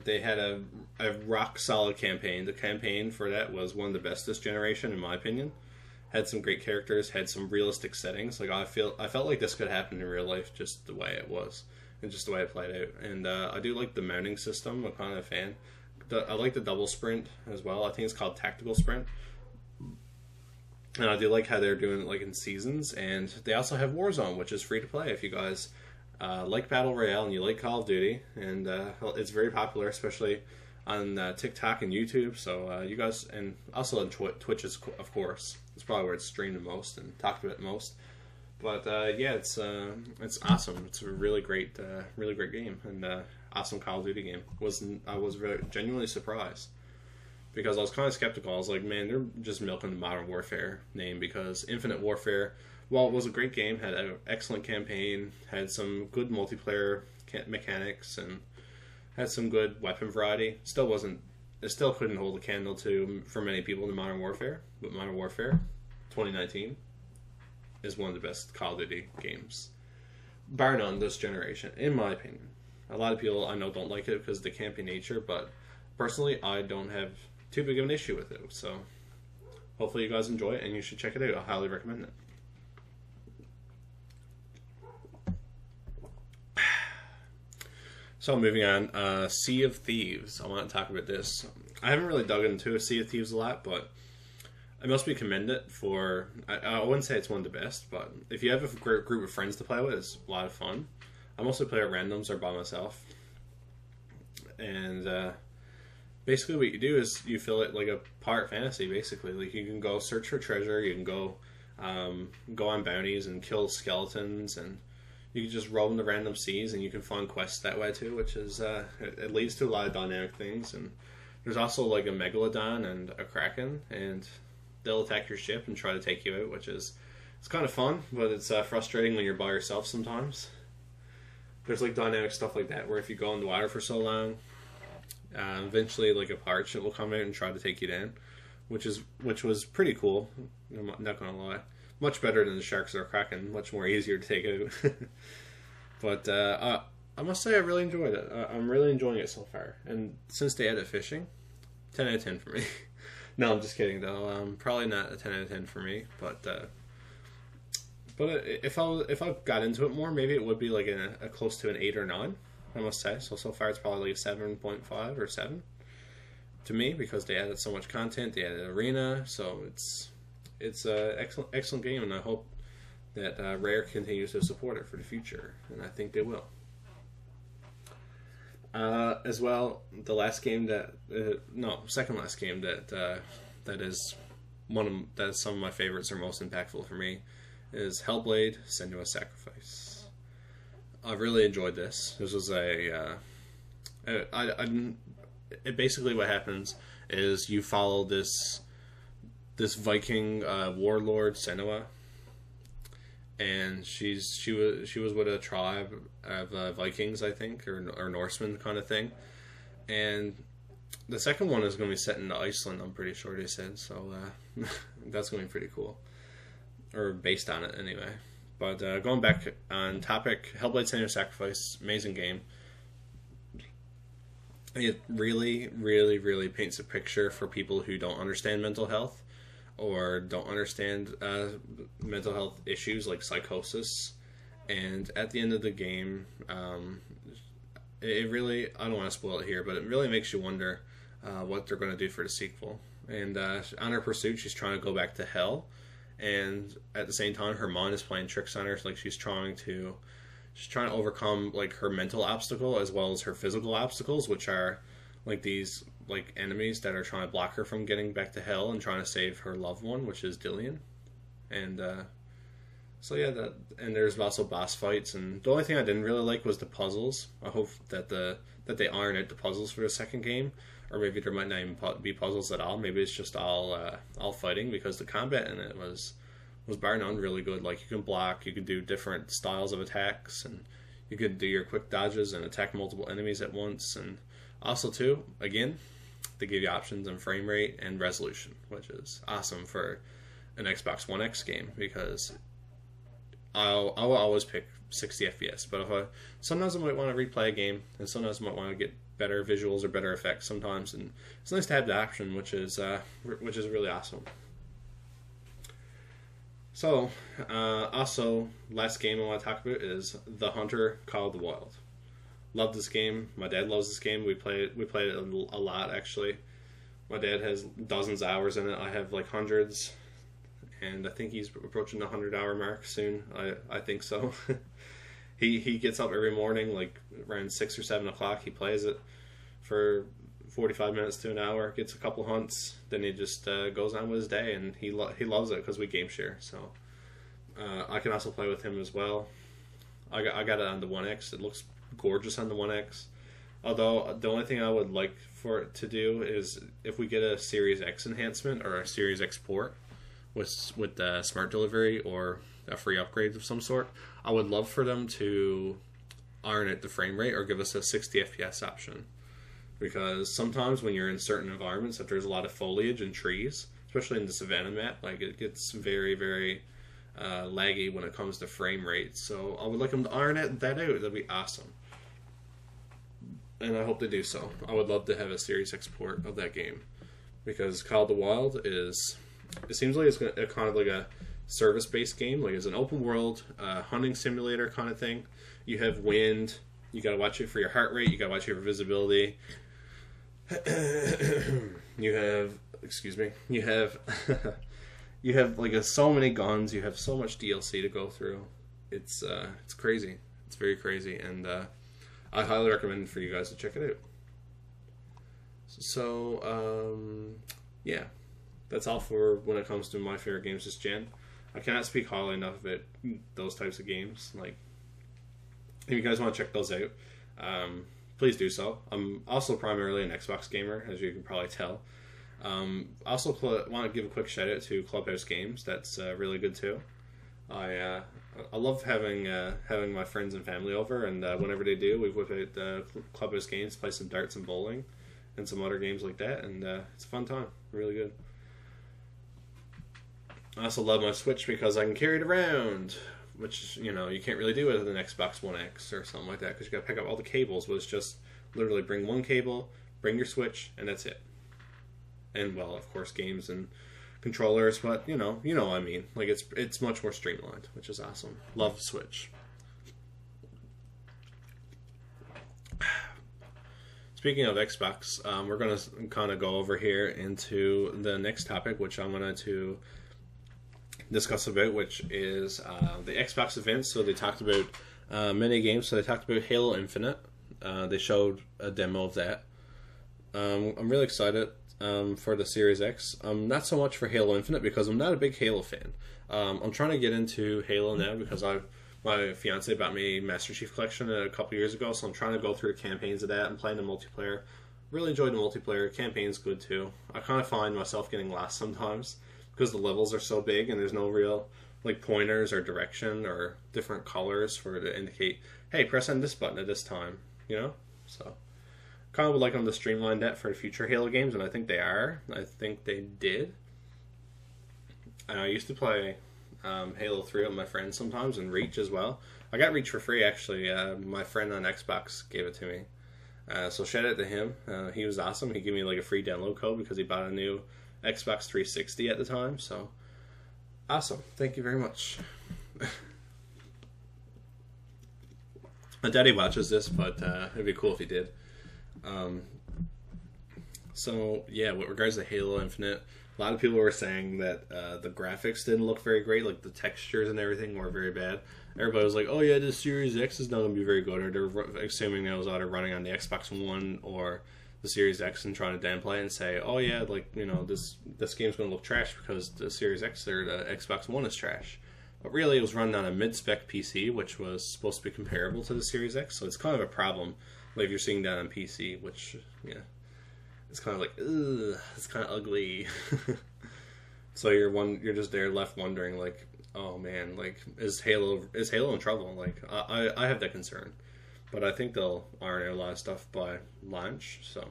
they had a rock solid campaign. The campaign for that was one of the best this generation, in my opinion. Had some great characters, had some realistic settings. Like, I felt like this could happen in real life, just the way it was, and just the way it played out. And I do like the mounting system. I'm kind of a fan. I like the double sprint as well. I think it's called tactical sprint. And I do like how they're doing it like in seasons. And they also have Warzone, which is free to play if you guys like Battle Royale and you like Call of Duty. And it's very popular, especially on TikTok and YouTube. So you guys, and also on Twitch, of course. It's probably where it's streamed the most and talked about most. But yeah, it's awesome. It's a really great game, and awesome Call of Duty game. I was very genuinely surprised because I was kind of skeptical. I was like, man, they're just milking the Modern Warfare name, because Infinite Warfare, while it was a great game, had an excellent campaign, had some good multiplayer mechanics, and had some good weapon variety. It still couldn't hold a candle to, for many people, to Modern Warfare. But Modern Warfare 2019 is one of the best Call of Duty games, bar none, this generation, in my opinion. A lot of people I know don't like it because of the campy nature, but personally, I don't have too big of an issue with it. So hopefully you guys enjoy it, and you should check it out. I highly recommend it. So moving on, Sea of Thieves. I want to talk about this. I haven't really dug into Sea of Thieves a lot, but I must be commended for, I wouldn't say it's one of the best, but if you have a great group of friends to play with, it's a lot of fun. I mostly play at randoms or by myself. And basically what you do is you fill it like a pirate fantasy, basically. Like, you can go search for treasure, you can go on bounties and kill skeletons, and you can just roam the random seas, and you can find quests that way too, which is, it leads to a lot of dynamic things. And there's also like a megalodon and a kraken, and they'll attack your ship and try to take you out, which is, it's kind of fun, but it's frustrating when you're by yourself sometimes. There's like dynamic stuff like that, where if you go in the water for so long, eventually like a pirate ship will come out and try to take you down, which was pretty cool. I'm not gonna lie, much better than the sharks or kraken, much more easier to take out. But I must say I really enjoyed it. I'm really enjoying it so far, and since they added fishing, 10 out of 10 for me. No, I'm just kidding though. Probably not a 10 out of 10 for me, but if I got into it more, maybe it would be like a close to an 8 or 9, I must say. So far it's probably like a 7.5 or 7 to me, because they added so much content. They added arena, so it's a excellent game, and I hope that Rare continues to support it for the future, and I think they will. As well, the last game second last game that is some of my favorites or most impactful for me is Hellblade: Senua's Sacrifice. I really enjoyed this. This was basically what happens is you follow this Viking warlord, Senua, and she was with a tribe of Vikings, I think, or Norsemen kind of thing. And the second one is going to be set in Iceland, I'm pretty sure they said, so that's going to be pretty cool, or based on it anyway. But going back on topic, Hellblade: Senua's Sacrifice, amazing game. It really, really, really paints a picture for people who don't understand mental health, or don't understand mental health issues like psychosis. And at the end of the game, it really, I don't want to spoil it here, but it really makes you wonder what they're going to do for the sequel. And on her pursuit, she's trying to go back to hell, and at the same time her mind is playing tricks on her. Like, she's trying to overcome like her mental obstacle as well as her physical obstacles, which are like these like enemies that are trying to block her from getting back to hell and trying to save her loved one, which is Dillian. And so yeah, and there's also boss fights, and the only thing I didn't really like was the puzzles. I hope that they iron out the puzzles for the second game, or maybe there might not even be puzzles at all. Maybe it's just all fighting, because the combat in it was bar none really good. Like, you can block, you can do different styles of attacks, and you could do your quick dodges and attack multiple enemies at once. And also too, again, they give you options on frame rate and resolution, which is awesome for an Xbox One X game, because I will always pick 60 FPS, but sometimes I might want to replay a game, and sometimes I might want to get better visuals or better effects sometimes, and it's nice to have the option, which is really awesome. So, also, last game I want to talk about is The Hunter Call of the Wild. Love this game. My dad loves this game. We played it a lot, actually. My dad has dozens of hours in it. I have like hundreds, and I think he's approaching the 100-hour mark soon. I think so. He gets up every morning, like around 6 or 7 o'clock. He plays it for 45 minutes to an hour, gets a couple hunts, then he just goes on with his day, and he loves it because we game share. So I can also play with him as well. I got it on the 1X. It looks gorgeous on the 1X. Although the only thing I would like for it to do is if we get a Series X enhancement or a Series X port with smart delivery or a free upgrade of some sort, I would love for them to iron out the frame rate or give us a 60 FPS option. Because sometimes when you're in certain environments that there's a lot of foliage and trees, especially in the Savannah map, like it gets very, very laggy when it comes to frame rate. So I would like them to iron that out. That'd be awesome. And I hope they do so. I would love to have a Series X port of that game. Because Call of the Wild is... It seems like it's kind of like a service-based game. Like it's an open world, hunting simulator kind of thing. You have wind. You gotta watch it for your heart rate. You gotta watch it for visibility. You have... Excuse me. You have... you have like so many guns. You have so much DLC to go through. It's crazy. It's very crazy. And I highly recommend for you guys to check it out. So, yeah. That's all for when it comes to my favorite games this gen. I cannot speak highly enough about those types of games. Like, if you guys want to check those out, please do so. I'm also primarily an Xbox gamer, as you can probably tell. I also want to give a quick shout out to Clubhouse Games. That's really good too. I love having my friends and family over, and whenever they do, we whip out Clubhouse Games, play some darts and bowling, and some other games like that, and it's a fun time. Really good. I also love my Switch because I can carry it around, which, you know, you can't really do with an Xbox One X or something like that because you got to pick up all the cables. But it's just literally bring one cable, bring your Switch, and that's it. And, well, of course, games and controllers, but you know what I mean. Like it's much more streamlined, which is awesome. Love the Switch. Speaking of Xbox, we're gonna kind of go over here into the next topic, which I'm going to discuss about, which is the Xbox events. So they talked about many games. So they talked about Halo Infinite. They showed a demo of that. I'm really excited for the Series X. Not so much for Halo Infinite because I'm not a big Halo fan. I'm trying to get into Halo now because my fiance bought me Master Chief Collection a couple years ago, so I'm trying to go through the campaigns of that and playing the multiplayer. Really enjoyed the multiplayer. Campaign's good too. I kind of find myself getting lost sometimes because the levels are so big and there's no real like pointers or direction or different colors for to indicate, hey, press on this button at this time, you know? So kind of would like them to streamline that for future Halo games, and I think they are. I think they did. I used to play Halo 3 with my friends sometimes, and Reach as well. I got Reach for free, actually. My friend on Xbox gave it to me. So shout out to him. He was awesome. He gave me like a free download code because he bought a new Xbox 360 at the time. So awesome. Thank you very much. My daddy watches this, but it'd be cool if he did. So yeah, with regards to Halo Infinite, a lot of people were saying that the graphics didn't look very great, like the textures and everything were very bad. Everybody was like, oh yeah, this Series X is not going to be very good, or they're assuming it was either running on the Xbox One or the Series X and trying to downplay it and say, oh yeah, like, you know, this game's going to look trash because the Series X or the Xbox One is trash. But really, it was running on a mid-spec PC, which was supposed to be comparable to the Series X, so it's kind of a problem. Like if you're seeing that on PC, which, yeah, it's kind of like, ugh, it's kind of ugly. So you're just there left wondering, like, oh man, like, is Halo in trouble? Like, I have that concern, but I think they'll iron out a lot of stuff by launch. So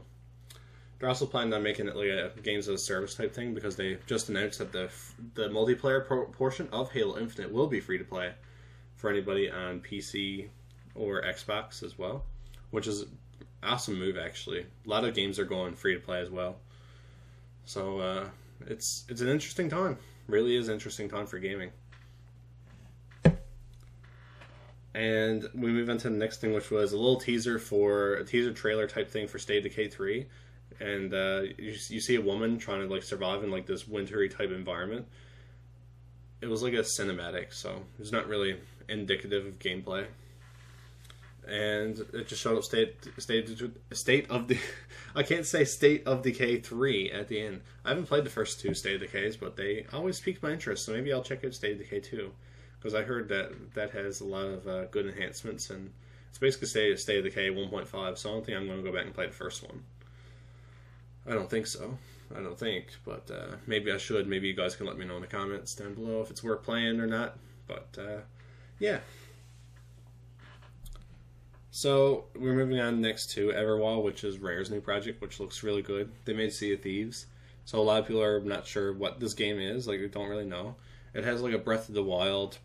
they're also planning on making it like a games as a service type thing because they just announced that the multiplayer portion of Halo Infinite will be free to play for anybody on PC or Xbox as well, which is an awesome move, actually. A lot of games are going free to play as well. So it's an interesting time. Really is an interesting time for gaming. And we move on to the next thing, which was a little teaser trailer type thing for State of Decay 3. And you see a woman trying to like survive in like this wintry type environment. It was like a cinematic, so it's not really indicative of gameplay. And it just showed up State of Decay 3 at the end. I haven't played the first two State of Decays, but they always piqued my interest, so maybe I'll check out State of Decay 2, because I heard that has a lot of good enhancements and It's basically State of Decay 1.5, so I don't think I'm going to go back and play the first one. I don't think so. I don't think, but maybe I should. Maybe you guys can let me know in the comments down below if it's worth playing or not. But yeah. So we're moving on next to Everwall, which is Rare's new project, which looks really good. They made Sea of Thieves, so a lot of people are not sure what this game is. Like, they don't really know. It has like a Breath of the Wild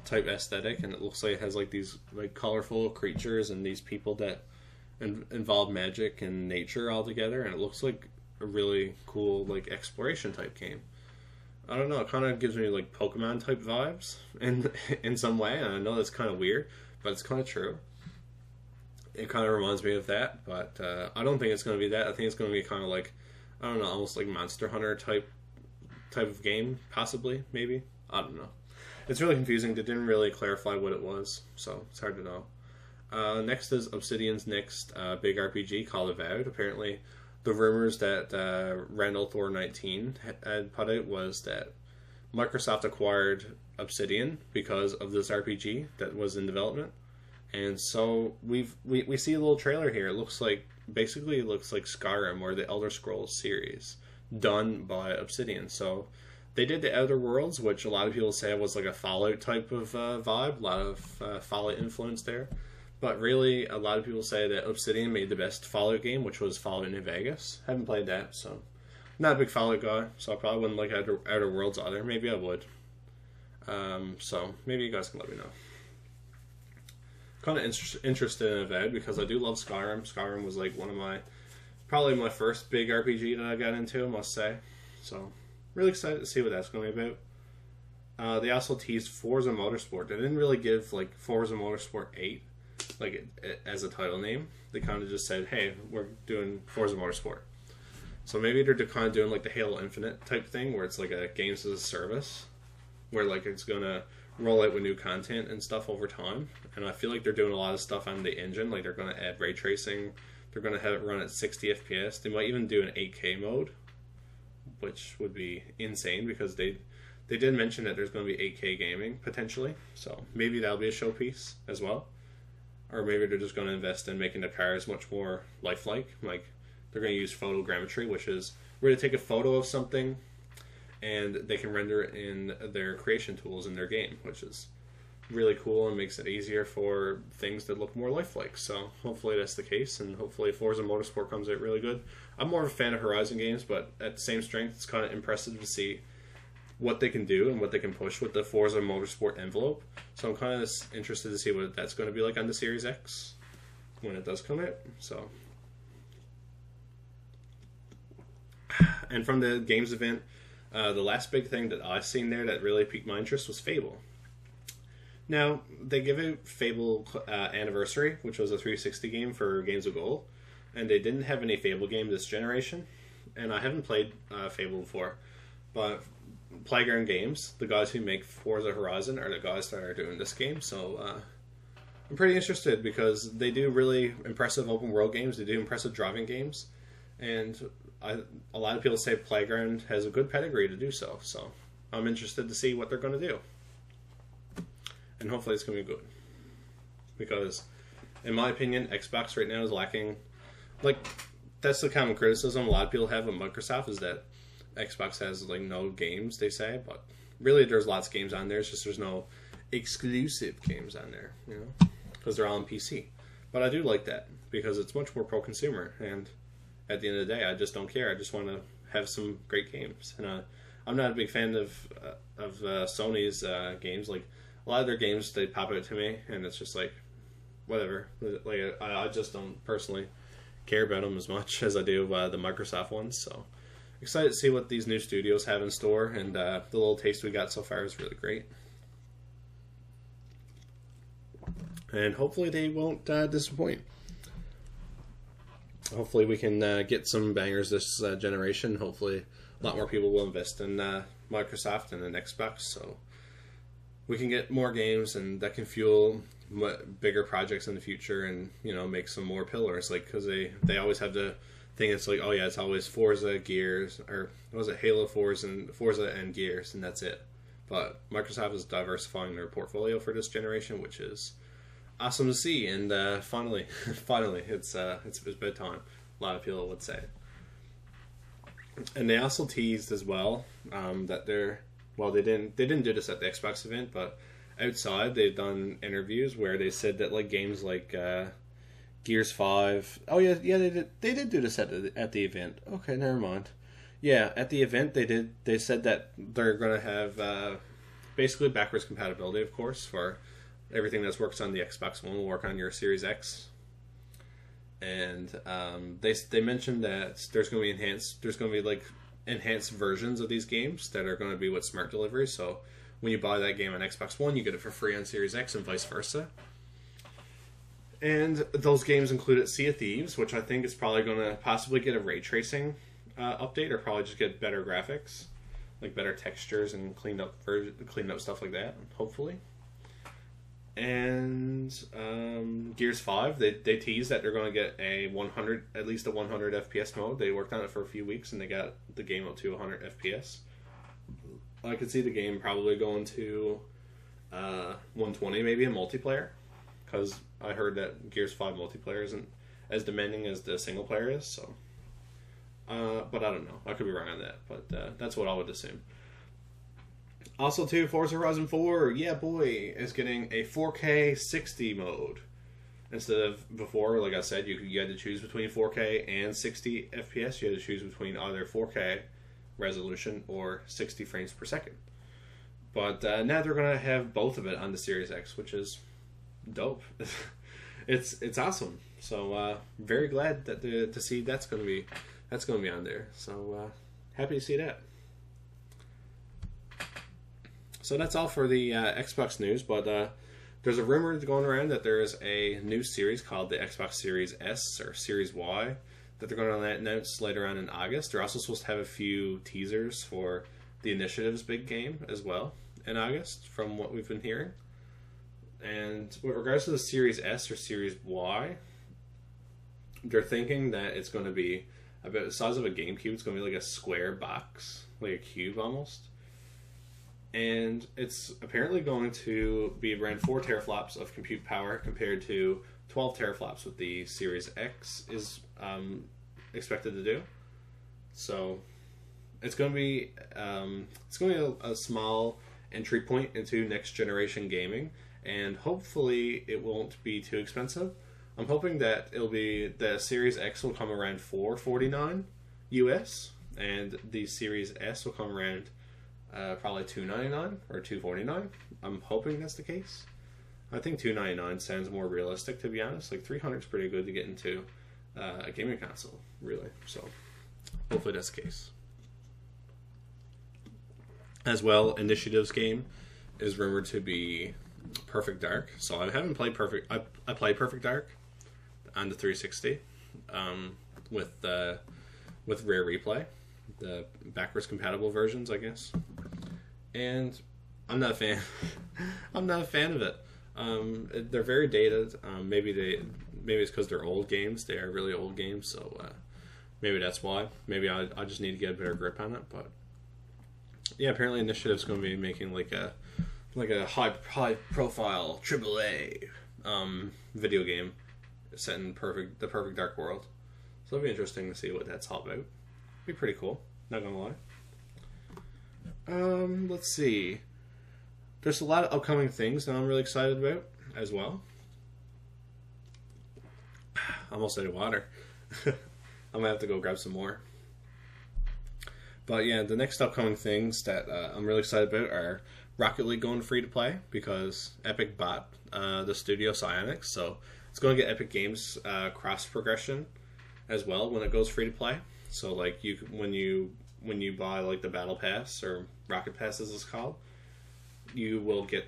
type aesthetic, and it looks like it has like these like colorful creatures and these people that involve magic and nature all together, and it looks like a really cool like exploration type game. I don't know, it kind of gives me like Pokemon type vibes in some way, and I know that's kind of weird, but it's kind of true. It kind of reminds me of that, but I don't think it's going to be that. I think it's going to be kind of like, I don't know, almost like Monster Hunter type of game, possibly, maybe. I don't know. It's really confusing. They didn't really clarify what it was, so it's hard to know. Next is Obsidian's next big RPG called Avowed. Apparently, the rumors that Randall Thor 19 had put out was that Microsoft acquired Obsidian because of this RPG that was in development. And so we see a little trailer here. It looks like, basically it looks like Skyrim or the Elder Scrolls series done by Obsidian. So they did the Outer Worlds, which a lot of people say was like a Fallout type of vibe, a lot of Fallout influence there. But really, a lot of people say that Obsidian made the best Fallout game, which was Fallout New Vegas. Haven't played that, so I'm not a big Fallout guy, so I probably wouldn't like Outer Worlds either. Maybe I would. So maybe you guys can let me know. Kind of interested in Avowed because I do love Skyrim. Skyrim was like probably my first big RPG that I got into, I must say. So really excited to see what that's going to be about. They also teased Forza Motorsport. They didn't really give like Forza Motorsport 8 like as a title name. They kind of just said, hey, we're doing Forza Motorsport. So maybe they're kind of doing like the Halo Infinite type thing where it's like a games as a service, where like it's going to roll out with new content and stuff over time. And I feel like they're doing a lot of stuff on the engine. Like they're going to add ray tracing. They're going to have it run at 60 FPS. They might even do an 8K mode, which would be insane because they did mention that there's going to be 8K gaming potentially. So maybe that'll be a showpiece as well. Or maybe they're just going to invest in making the cars much more lifelike. Like they're going to use photogrammetry, which is we're going to take a photo of something and they can render it in their creation tools in their game, which is really cool and makes it easier for things that look more lifelike. So hopefully that's the case, and hopefully Forza Motorsport comes out really good. I'm more of a fan of Horizon games, but at the same strength, it's kind of impressive to see what they can do and what they can push with the Forza Motorsport envelope. So I'm kind of interested to see what that's going to be like on the Series X when it does come out. So, and from the games event, the last big thing that I've seen there that really piqued my interest was Fable. Now, they give out Fable Anniversary, which was a 360 game for Games of Gold, and they didn't have any Fable game this generation, and I haven't played Fable before, but Playground Games, the guys who make Forza Horizon, are the guys that are doing this game, so I'm pretty interested because they do really impressive open world games, they do impressive driving games, and a lot of people say Playground has a good pedigree to do so, so I'm interested to see what they're going to do. And hopefully it's going to be good. Because, in my opinion, Xbox right now is lacking... Like, that's the common criticism a lot of people have of Microsoft, is that Xbox has, like, no games, they say. But really, there's lots of games on there. It's just there's no exclusive games on there, you know? Because they're all on PC. But I do like that, because it's much more pro-consumer. And at the end of the day, I just don't care. I just want to have some great games. And I'm not a big fan of Sony's games. Like, a lot of their games, they pop out to me, and it's just like, whatever. Like, I just don't personally care about them as much as I do the Microsoft ones. So, excited to see what these new studios have in store, and the little taste we got so far is really great. And hopefully they won't disappoint. Hopefully we can get some bangers this generation. Hopefully a lot more people will invest in Microsoft and an Xbox, so we can get more games, and that can fuel bigger projects in the future, and make some more pillars. Like, because they always have the thing. It's like, oh yeah, it's always Forza, Gears, or what was it, Halo, Forza and Gears, and that's it. But Microsoft is diversifying their portfolio for this generation, which is awesome to see. And finally, finally, it's bedtime. A lot of people would say. And they also teased as well that they didn't do this at the Xbox event, but outside they've done interviews where they said that like games like Gears 5. Oh yeah, they did do this at the event. Okay, never mind. Yeah, at the event they said that they're gonna have basically backwards compatibility, of course, for everything that works on the Xbox One will work on your Series X. And they mentioned that there's going to be like enhanced versions of these games that are going to be with smart delivery. So when you buy that game on Xbox One, you get it for free on Series X and vice versa. And those games included Sea of Thieves, which I think is probably going to possibly get a ray tracing update, or probably just get better graphics, like better textures and cleaned up stuff like that, hopefully. And Gears 5, they teased that they're going to get at least a 100 FPS mode. They worked on it for a few weeks and they got the game up to 100 FPS. I could see the game probably going to 120 maybe in multiplayer, because I heard that Gears 5 multiplayer isn't as demanding as the single player is. So, but I don't know. I could be wrong on that, but that's what I would assume. Also, too, Forza Horizon 4, yeah boy, is getting a 4K 60 mode. Instead of before, like I said, you had to choose between 4K and 60 FPS. You had to choose between either 4K resolution or 60 frames per second. But now they're going to have both of it on the Series X, which is dope. It's awesome. So very glad that to see that's going to be on there. So happy to see that. So that's all for the Xbox news, but there's a rumor going around that there is a new series called the Xbox Series S or Series Y that they're going to announce later on in August. They're also supposed to have a few teasers for the Initiative's big game as well in August, from what we've been hearing. And with regards to the Series S or Series Y, they're thinking that it's going to be about the size of a GameCube. It's going to be like a square box, like a cube almost. And it's apparently going to be around 4 teraflops of compute power compared to 12 teraflops with the Series X is expected to do. So it's going to be a small entry point into next generation gaming, and hopefully it won't be too expensive. I'm hoping that the Series X will come around $449 US, and the Series S will come around probably $299 or $249. I'm hoping that's the case. I think $299 sounds more realistic, to be honest. Like $300 is pretty good to get into a gaming console, really. So hopefully that's the case. As well, Initiative's game is rumored to be Perfect Dark. So I haven't played Perfect. I played Perfect Dark on the 360 with Rare Replay, the backwards compatible versions, I guess. And I'm not a fan. I'm not a fan of it. They're very dated. Maybe it's because they're old games. They are really old games, so maybe that's why. Maybe I just need to get a better grip on it. But yeah, apparently Initiative's going to be making like a high profile AAA video game set in the perfect dark world. So it'll be interesting to see what that's all about. Be pretty cool. Not gonna lie. Let's see. There's a lot of upcoming things that I'm really excited about as well. Almost out of water. I'm gonna have to go grab some more. But yeah, the next upcoming things that I'm really excited about are Rocket League going free to play, because Epic bought the studio Psyonix, so it's going to get Epic Games cross progression as well when it goes free to play. So like when you buy like the Battle Pass, or Rocket Pass as it's called, you will get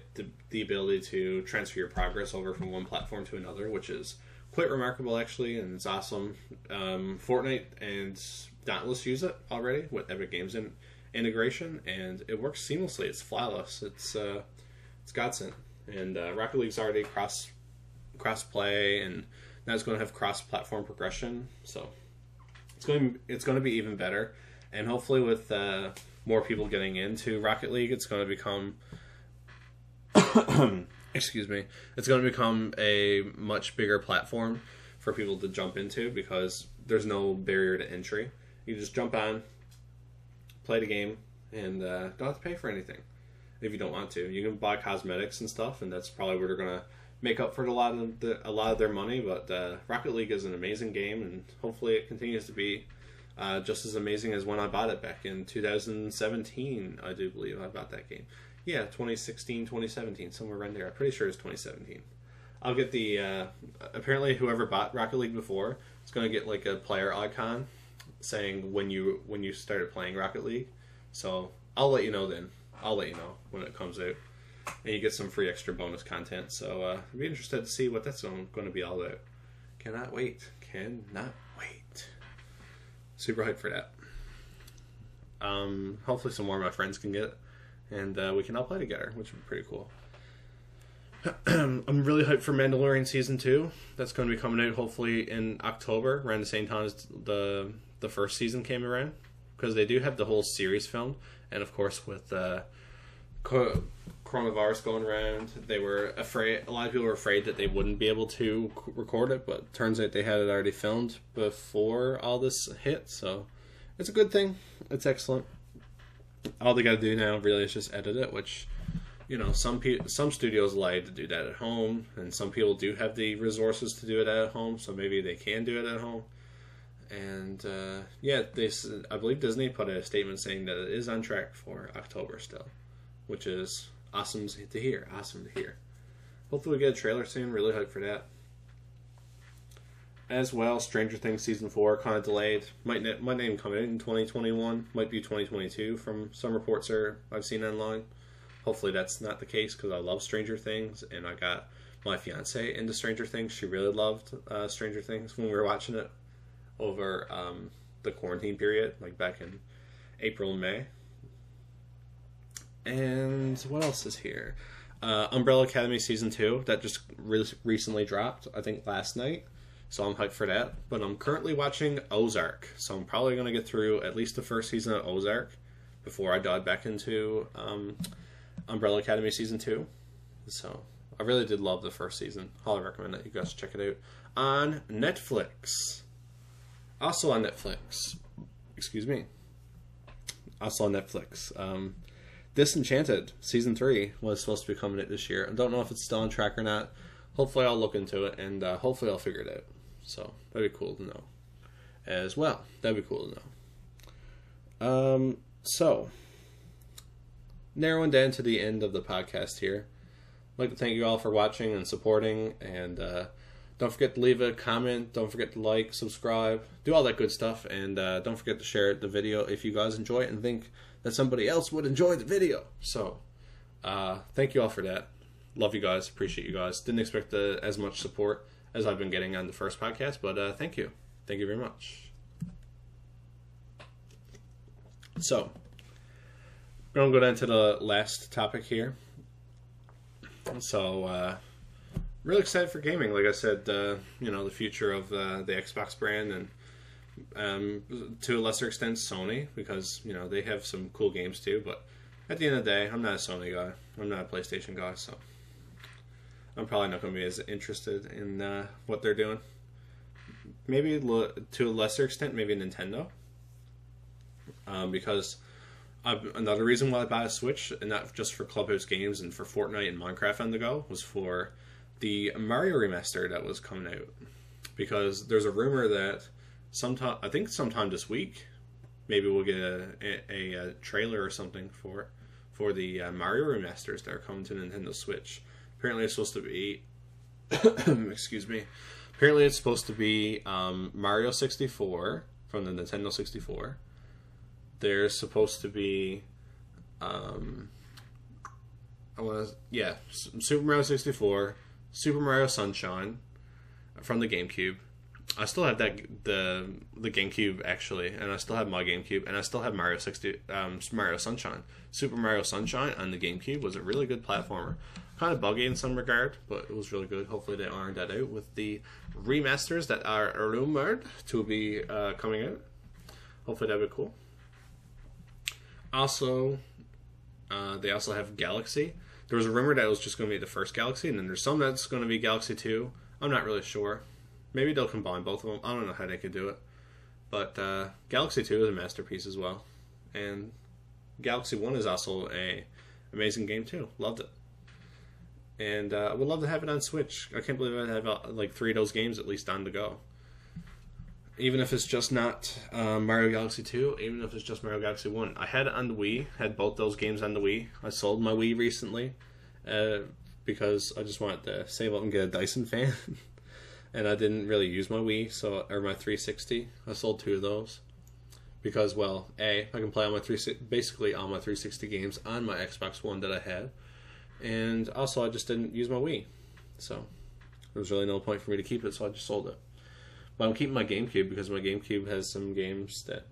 the ability to transfer your progress over from one platform to another, which is quite remarkable actually, and it's awesome. Fortnite and Dauntless use it already with Epic Games integration, and it works seamlessly. It's flawless. It's godsend. And Rocket League's already cross play, and now it's going to have cross platform progression. So it's going to be even better. And hopefully with more people getting into Rocket League, it's going to become excuse me, it's going to become a much bigger platform for people to jump into because there's no barrier to entry. You just jump on, play the game, and don't have to pay for anything if you don't want to. You can buy cosmetics and stuff, and that's probably where they're going to make up for a lot of their money. But Rocket League is an amazing game, and hopefully it continues to be just as amazing as when I bought it back in 2017. I do believe I bought that game. Yeah, 2016, 2017, somewhere around there. I'm pretty sure it's 2017. I'll get the apparently whoever bought Rocket League before is going to get like a player icon saying when you started playing Rocket League. So I'll let you know then. I'll let you know when it comes out, and you get some free extra bonus content. So I'd be interested to see what that's going to be all about. Cannot wait. Cannot wait. Super hyped for that. Hopefully some more of my friends can get it, and we can all play together, which would be pretty cool. I'm really hyped for Mandalorian Season 2. That's going to be coming out hopefully in October, around the same time as the first season came around, because they do have the whole series filmed, and of course with coronavirus going around, they were afraid. A lot of people were afraid that they wouldn't be able to record it, but turns out they had it already filmed before all this hit, so it's a good thing. It's excellent. All they got to do now really is just edit it, which, you know, some studios like to do that at home, and some people do have the resources to do it at home, so maybe they can do it at home. And yeah, I believe Disney put a statement saying that it is on track for October still, which is awesome to hear. Awesome to hear. Hopefully we get a trailer soon. Really hyped for that. As well, Stranger Things Season 4 kind of delayed. Might even come out in 2021. Might be 2022 from some reports I've seen online. Hopefully that's not the case, because I love Stranger Things, and I got my fiance into Stranger Things. She really loved Stranger Things when we were watching it over the quarantine period, like back in April and May. And what else is here? Umbrella Academy Season 2, that just recently dropped, I think last night. So I'm hyped for that. But I'm currently watching Ozark, so I'm probably going to get through at least the first season of Ozark before I dive back into Umbrella Academy Season 2. So I really did love the first season. Highly recommend that you guys check it out on Netflix. Also on Netflix. Excuse me. Also on Netflix. Disenchanted Season 3 was supposed to be coming out this year. I don't know if it's still on track or not. Hopefully I'll look into it, and hopefully I'll figure it out. So that'd be cool to know as well. That'd be cool to know. So narrowing down to the end of the podcast here. I'd like to thank you all for watching and supporting, and don't forget to leave a comment, don't forget to like, subscribe, do all that good stuff, and don't forget to share the video if you guys enjoy it and think that somebody else would enjoy the video. So thank you all for that. Love you guys, appreciate you guys. Didn't expect as much support as I've been getting on the first podcast, but thank you. Thank you very much. So we're going to go down to the last topic here. So, really excited for gaming. Like I said, you know, the future of the Xbox brand, and to a lesser extent Sony, because, you know, they have some cool games too. But at the end of the day, I'm not a Sony guy. I'm not a PlayStation guy, so I'm probably not going to be as interested in what they're doing. Maybe to a lesser extent, maybe Nintendo, because another reason why I bought a Switch, and not just for Clubhouse games and for Fortnite and Minecraft on the go, was for the Mario remaster that was coming out. Because there's a rumor that sometime this week, maybe we'll get a trailer or something for the Mario remasters that are coming to Nintendo Switch. Apparently it's supposed to be excuse me. Apparently it's supposed to be Mario 64 from the Nintendo 64. There's supposed to be Super Mario 64, Super Mario Sunshine from the GameCube. I still have the GameCube actually, and I still have my GameCube, and I still have Mario Sunshine. Super Mario Sunshine on the GameCube was a really good platformer. Kind of buggy in some regard, but it was really good. Hopefully they ironed that out with the remasters that are rumored to be coming out. Hopefully that'd be cool. Also, they also have Galaxy. There was a rumor that it was just going to be the first Galaxy, and then there's some that's going to be Galaxy 2. I'm not really sure. Maybe they'll combine both of them. I don't know how they could do it. But Galaxy 2 is a masterpiece as well. And Galaxy 1 is also a amazing game too. Loved it. And I would love to have it on Switch. I can't believe I have like 3 of those games at least on the go. Even if it's just not Mario Galaxy 2, even if it's just Mario Galaxy 1. I had it on the Wii, had both those games on the Wii. I sold my Wii recently because I just wanted to save up and get a Dyson fan. And I didn't really use my Wii, or my 360. I sold 2 of those. Because, well, I can play on basically all my 360 games on my Xbox One that I had. And also, I just didn't use my Wii. So, there was really no point for me to keep it, so I just sold it. But I'm keeping my GameCube because my GameCube has some games that,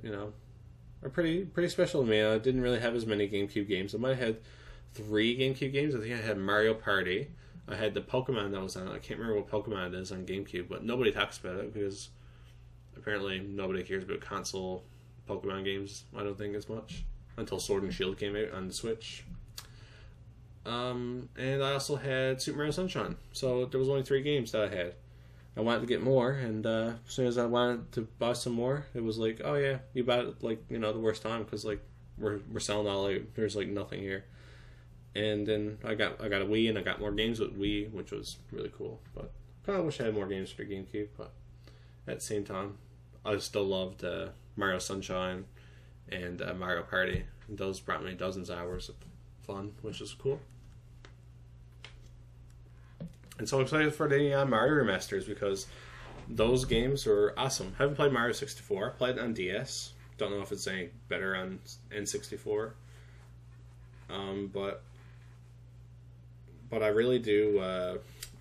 are pretty special to me. I didn't really have as many GameCube games. I might have had 3 GameCube games. I think I had Mario Party. I had the Pokemon that was on it. I can't remember what Pokemon it is on GameCube, but nobody talks about it because apparently nobody cares about console Pokemon games, I don't think, as much. Until Sword and Shield came out on the Switch. And I also had Super Mario Sunshine. So there was only 3 games that I had. I wanted to get more, and as soon as I wanted to buy some more, it was like, oh yeah, you bought it like, the worst time, because like we're selling all out. There's like nothing here. And then I got a Wii, and I got more games with Wii, which was really cool. But kind of wish I had more games for GameCube. But at the same time, I still loved Mario Sunshine and Mario Party. And those brought me dozens of hours of fun, which is cool. And so I'm excited for the Mario remasters because those games are awesome. I haven't played Mario 64. I played it on DS. Don't know if it's any better on N64. But I really do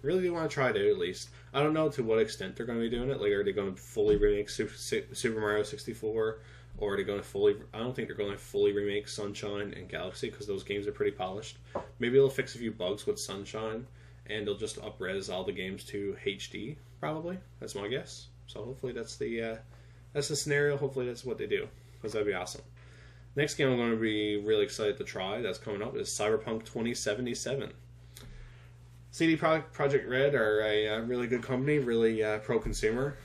want to try it out at least. I don't know to what extent they're going to be doing it. Like, are they going to fully remake Super Mario 64, or are they going to fully? I don't think they're going to fully remake Sunshine and Galaxy because those games are pretty polished. Maybe they'll fix a few bugs with Sunshine, and they'll just up-res all the games to HD. Probably, that's my guess. So hopefully that's the scenario. Hopefully that's what they do, because that'd be awesome. Next game I'm going to be really excited to try that's coming up is Cyberpunk 2077. CD Projekt Red are a really good company, really pro-consumer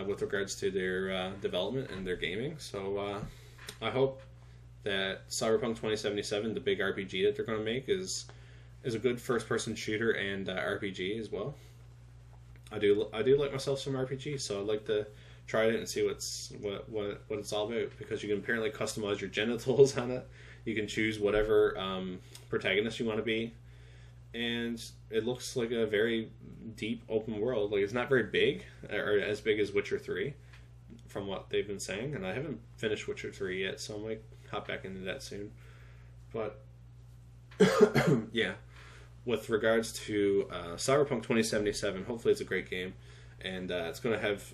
with regards to their development and their gaming. So I hope that Cyberpunk 2077, the big RPG that they're going to make, is a good first-person shooter and RPG as well. I do like myself some RPG, so I'd like to try it and see what it's all about, because you can apparently customize your genitals on it. You can choose whatever protagonist you want to be, and it looks like a very deep open world. Like, it's not very big, or as big as Witcher 3 from what they've been saying, and I haven't finished Witcher 3 yet, so I might hop back into that soon. But yeah, with regards to Cyberpunk 2077, hopefully it's a great game, and it's going to have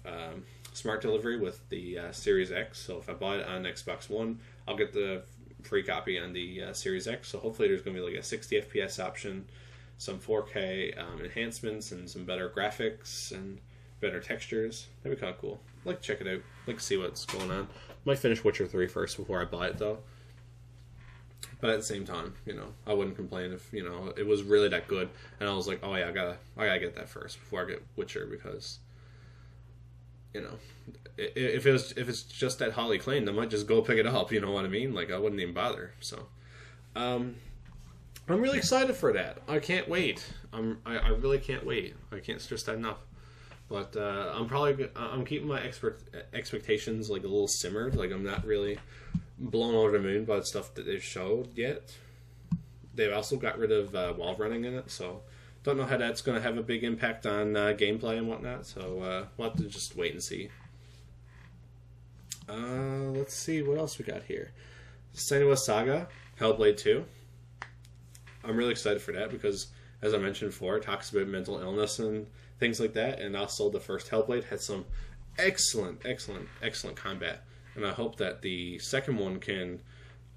smart delivery with the Series X. So if I buy it on Xbox One, I'll get the free copy on the Series X. So hopefully there's going to be like a 60 FPS option, some 4K enhancements, and some better graphics and better textures. That'd be kind of cool. I'd like to check it out. I'd like to see what's going on. Might finish Witcher 3 first before I buy it though. But at the same time, I wouldn't complain if, it was really that good, and I was like, oh yeah, I gotta get that first before I get Witcher, because, if it's just that Holly claimed, I might just go pick it up. You know what I mean? Like, I wouldn't even bother. So, I'm really excited for that. I can't wait. I really can't wait. I can't stress that enough. But I'm keeping my expectations like a little simmered. Like, I'm not really blown over the moon by the stuff that they've showed yet. They've also got rid of wall running in it, so don't know how that's going to have a big impact on gameplay and whatnot. So we'll have to just wait and see. Let's see what else we got here. Senua Saga Hellblade 2. I'm really excited for that because, as I mentioned before, it talks about mental illness and things like that, and also the first Hellblade had some excellent combat, and I hope that the second one can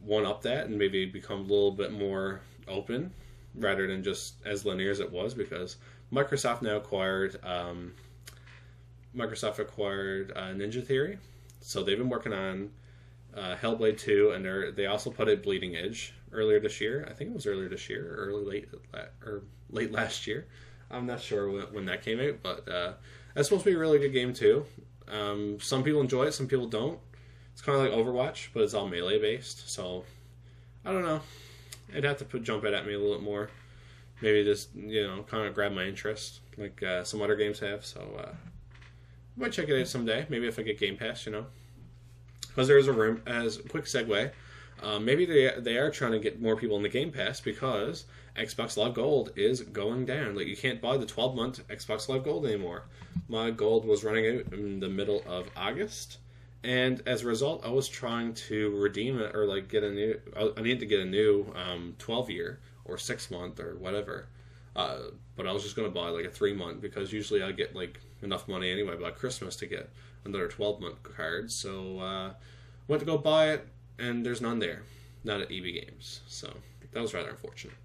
one-up that and maybe become a little bit more open rather than just as linear as it was, because Microsoft now acquired Ninja Theory, so they've been working on Hellblade 2, and they also put out Bleeding Edge earlier this year. I think it was earlier this year, or late last year. I'm not sure when that came out, but that's supposed to be a really good game too. Some people enjoy it, some people don't. It's kind of like Overwatch, but it's all melee based. So I don't know. It'd have to jump out at me a little bit more. Maybe just kind of grab my interest, like some other games have. So I might check it out someday. Maybe if I get Game Pass, Because there is a room, as a quick segue, maybe they are trying to get more people in the Game Pass because Xbox Live Gold is going down. Like, you can't buy the 12-month Xbox Live Gold anymore. My Gold was running out in the middle of August, and as a result, I was trying to redeem it or like get a new. I needed to get a new 12-year or 6-month or whatever. But I was just going to buy like a 3-month because usually I get like enough money anyway by Christmas to get another 12-month card. So went to go buy it, and there's none there, not at EB Games. So that was rather unfortunate.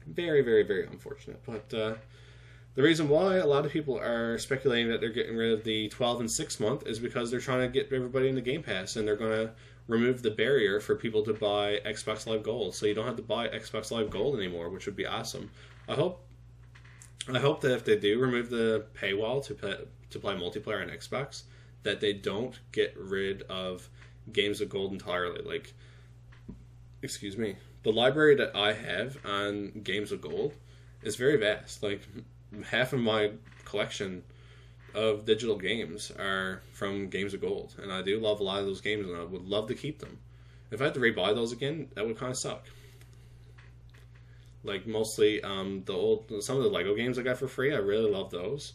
Very, very, very unfortunate. But the reason why a lot of people are speculating that they're getting rid of the 12 and 6 month is because they're trying to get everybody in the Game Pass, and they're going to remove the barrier for people to buy Xbox Live Gold. So you don't have to buy Xbox Live Gold anymore, which would be awesome. I hope that if they do remove the paywall to play multiplayer on Xbox, that they don't get rid of Games of Gold entirely. Like, excuse me, the library that I have on Games of Gold is very vast. Like, half of my collection of digital games are from Games of Gold, and I do love a lot of those games, and I would love to keep them. If I had to rebuy those again, that would kind of suck. Like, mostly some of the Lego games I got for free, I really love those,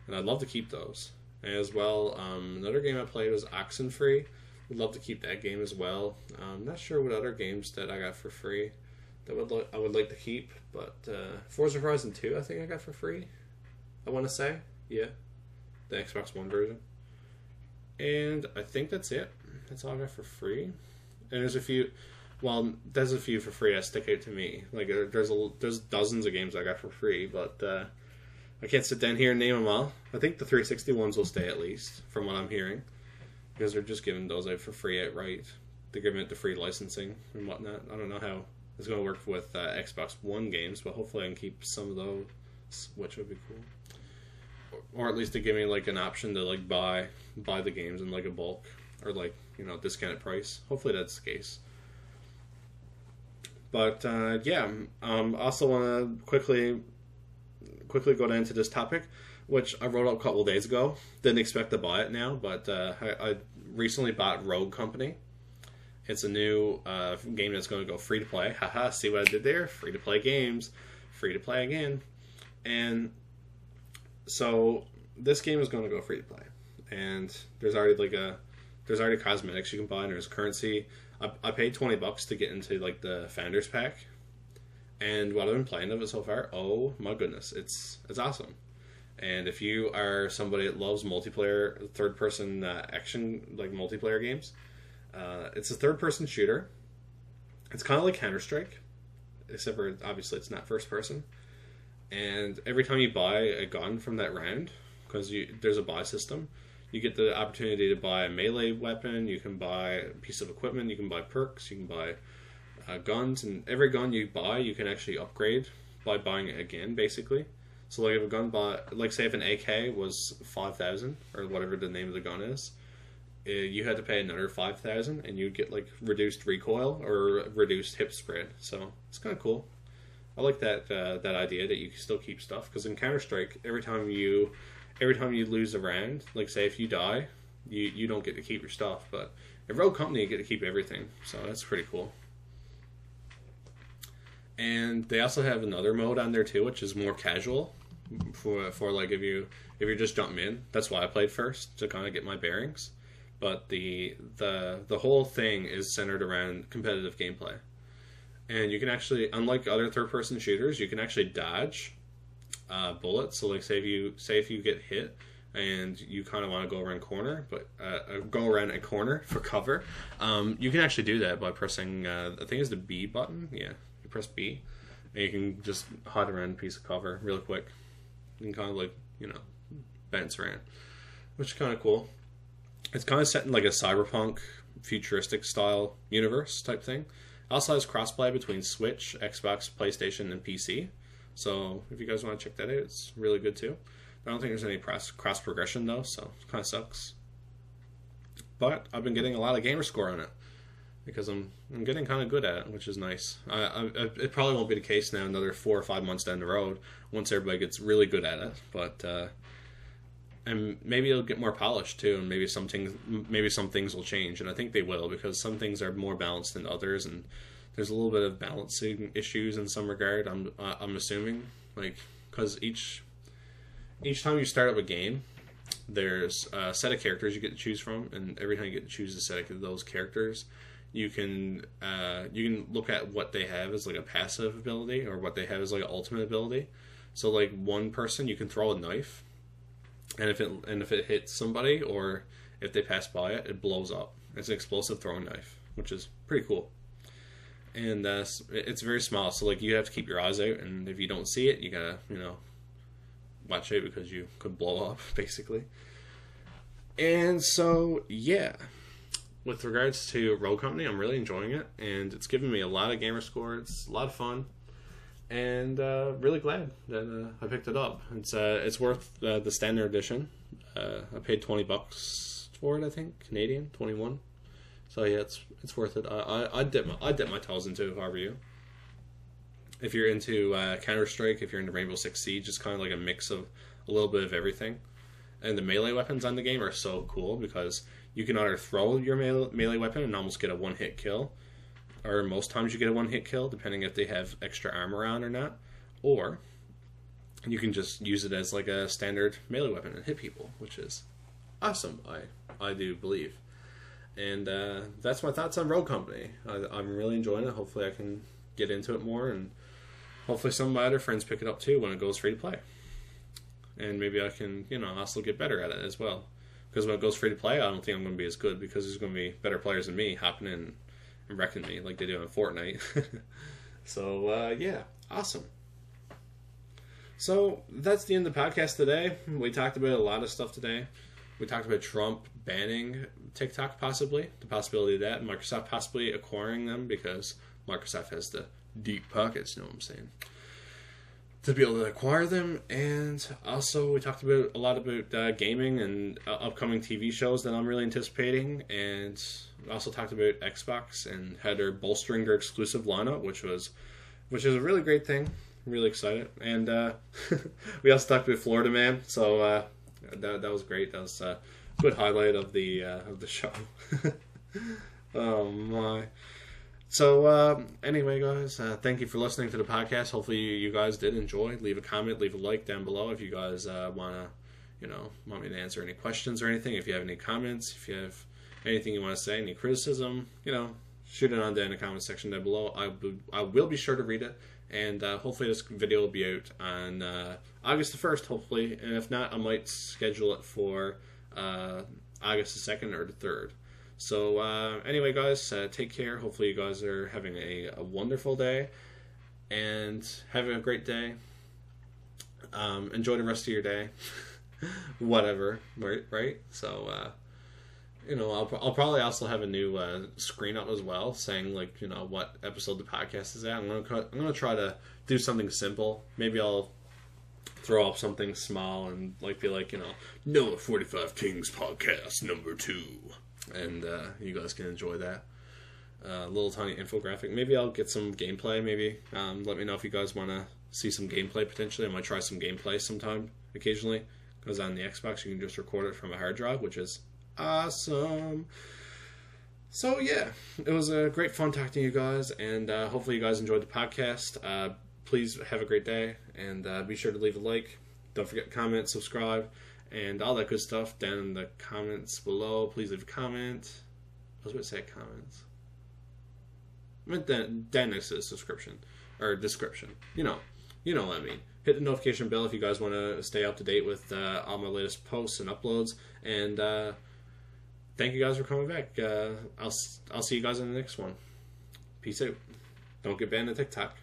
and I'd love to keep those. As well, another game I played was Oxenfree. Would love to keep that game as well. I'm not sure what other games that I got for free that I would like to keep, but Forza Horizon 2 I think I got for free, I want to say. Yeah, the Xbox One version. And I think that's it. That's all I got for free. And there's a few for free that stick out to me. Like, there's dozens of games I got for free, but I can't sit down here and name them all. I think the 360 ones will stay, at least, from what I'm hearing, because they're just giving those out for free outright. They're giving it the free licensing and whatnot. I don't know how it's going to work with Xbox One games, but hopefully I can keep some of those, which would be cool. Or at least to give me like an option to like buy the games in like a bulk or like discounted price. Hopefully that's the case. But yeah, also want to quickly go down to this topic, which I wrote up a couple of days ago. Didn't expect to buy it now, but I recently bought Rogue Company. It's a new game that's going to go free to play. Haha, see what I did there? Free to play games, free to play again. And so this game is going to go free to play. And there's already cosmetics you can buy, and there's currency. I paid $20 to get into like the Founders Pack. And what I've been playing of it so far, oh my goodness, it's awesome. And if you are somebody that loves multiplayer, third-person action, like multiplayer games, it's a third-person shooter. It's kind of like Counter-Strike, except for obviously it's not first-person. And every time you buy a gun from that round, because there's a buy system, you get the opportunity to buy a melee weapon, you can buy a piece of equipment, you can buy perks, you can buy guns, and every gun you buy, you can actually upgrade by buying it again, basically. So, like, if a gun like, say if an AK was 5,000, or whatever the name of the gun is, you had to pay another 5,000, and you'd get, like, reduced recoil, or reduced hip spread. So, it's kind of cool. I like that idea that you can still keep stuff, because in Counter-Strike, every time you lose a round, like, say if you die, you don't get to keep your stuff, but in Rogue Company, you get to keep everything, so that's pretty cool. And they also have another mode on there too, which is more casual for like if you're just jumping in. That's why I played first, to kind of get my bearings. But the whole thing is centered around competitive gameplay. And you can actually, unlike other third-person shooters, you can actually dodge bullets. So like say if you get hit and you kind of want to go around a corner for cover, you can actually do that by pressing I think it's the B button. Yeah. Press B, and you can just hide around a piece of cover real quick. You can kind of like, bounce around, which is kind of cool. It's kind of set in like a cyberpunk futuristic style universe type thing. It also has crossplay between Switch, Xbox, PlayStation, and PC. So if you guys want to check that out, it's really good too. I don't think there's any cross progression though, so it kind of sucks. But I've been getting a lot of gamer score on it because I'm getting kind of good at it, which is nice. It probably won't be the case now another 4 or 5 months down the road once everybody gets really good at it. But and maybe it'll get more polished too, and maybe some things will change, and I think they will, because some things are more balanced than others, and there's a little bit of balancing issues in some regard. I'm assuming, like, because each time you start up a game, there's a set of characters you get to choose from, and every time you get to choose a set of those characters, you can look at what they have as like a passive ability, or what they have as like an ultimate ability. So like one person, you can throw a knife, and if it hits somebody, or if they pass by it, it blows up. It's an explosive throwing knife, which is pretty cool. And it's very small, so like you have to keep your eyes out, and if you don't see it, you gotta watch out, because you could blow up basically. And so yeah, with regards to Rogue Company, I'm really enjoying it, and it's given me a lot of gamer score. It's a lot of fun, and really glad that I picked it up. It's worth the standard edition. I paid $20 for it, I think, Canadian, 21. So yeah, it's worth it. I'd dip my toes into it if I were you. If you're into Counter-Strike, if you're into Rainbow Six Siege, it's kind of like a mix of a little bit of everything. And the melee weapons on the game are so cool, because you can either throw your melee weapon and almost get a one-hit kill, or most times you get a one-hit kill, depending if they have extra armor on or not, or you can just use it as like a standard melee weapon and hit people, which is awesome, I do believe. And that's my thoughts on Rogue Company. I'm really enjoying it. Hopefully I can get into it more, and hopefully some of my other friends pick it up too when it goes free to play. And maybe I can, also get better at it as well. Because when it goes free to play, I don't think I'm going to be as good, because there's going to be better players than me hopping in and wrecking me like they do in Fortnite. So, yeah, awesome. So, that's the end of the podcast today. We talked about a lot of stuff today. We talked about Trump banning TikTok, possibly. The possibility of that. Microsoft possibly acquiring them, because Microsoft has the deep pockets, you know what I'm saying, to be able to acquire them. And also we talked about a lot about gaming and upcoming TV shows that I'm really anticipating, and also talked about Xbox and how they're bolstering their exclusive lineup, which is a really great thing. I'm really excited. And we also talked about Florida Man, so that was great. That was a good highlight of the show. Oh my. So, anyway, guys, thank you for listening to the podcast. Hopefully you guys did enjoy. Leave a comment, leave a like down below if you guys want me to answer any questions or anything. If you have any comments, if you have anything you want to say, any criticism, shoot it on down in the comment section down below. I will be sure to read it, and hopefully this video will be out on August the 1st, hopefully. And if not, I might schedule it for August the 2nd or the 3rd. So, anyway, guys, take care. Hopefully you guys are having a wonderful day, and having a great day. Enjoy the rest of your day. Whatever, right? So, I'll probably also have a new screen up as well, saying, like, what episode the podcast is at. I'm gonna try to do something simple. Maybe I'll throw up something small and, like, be like, NOAH45KINGS podcast number 2. And you guys can enjoy that little tiny infographic. Maybe I'll get some gameplay. Maybe let me know if you guys want to see some gameplay potentially. I might try some gameplay sometime occasionally, because on the Xbox you can just record it from a hard drive, which is awesome. So yeah, it was a great fun talking to you guys, and hopefully you guys enjoyed the podcast. Please have a great day, and be sure to leave a like. Don't forget to comment, subscribe, and all that good stuff down in the comments below. Please leave a comment. I was going to say comments. I meant down next to the subscription. Or description. You know what I mean. Hit the notification bell if you guys want to stay up to date with all my latest posts and uploads. And thank you guys for coming back. I'll see you guys in the next one. Peace out. Don't get banned on TikTok.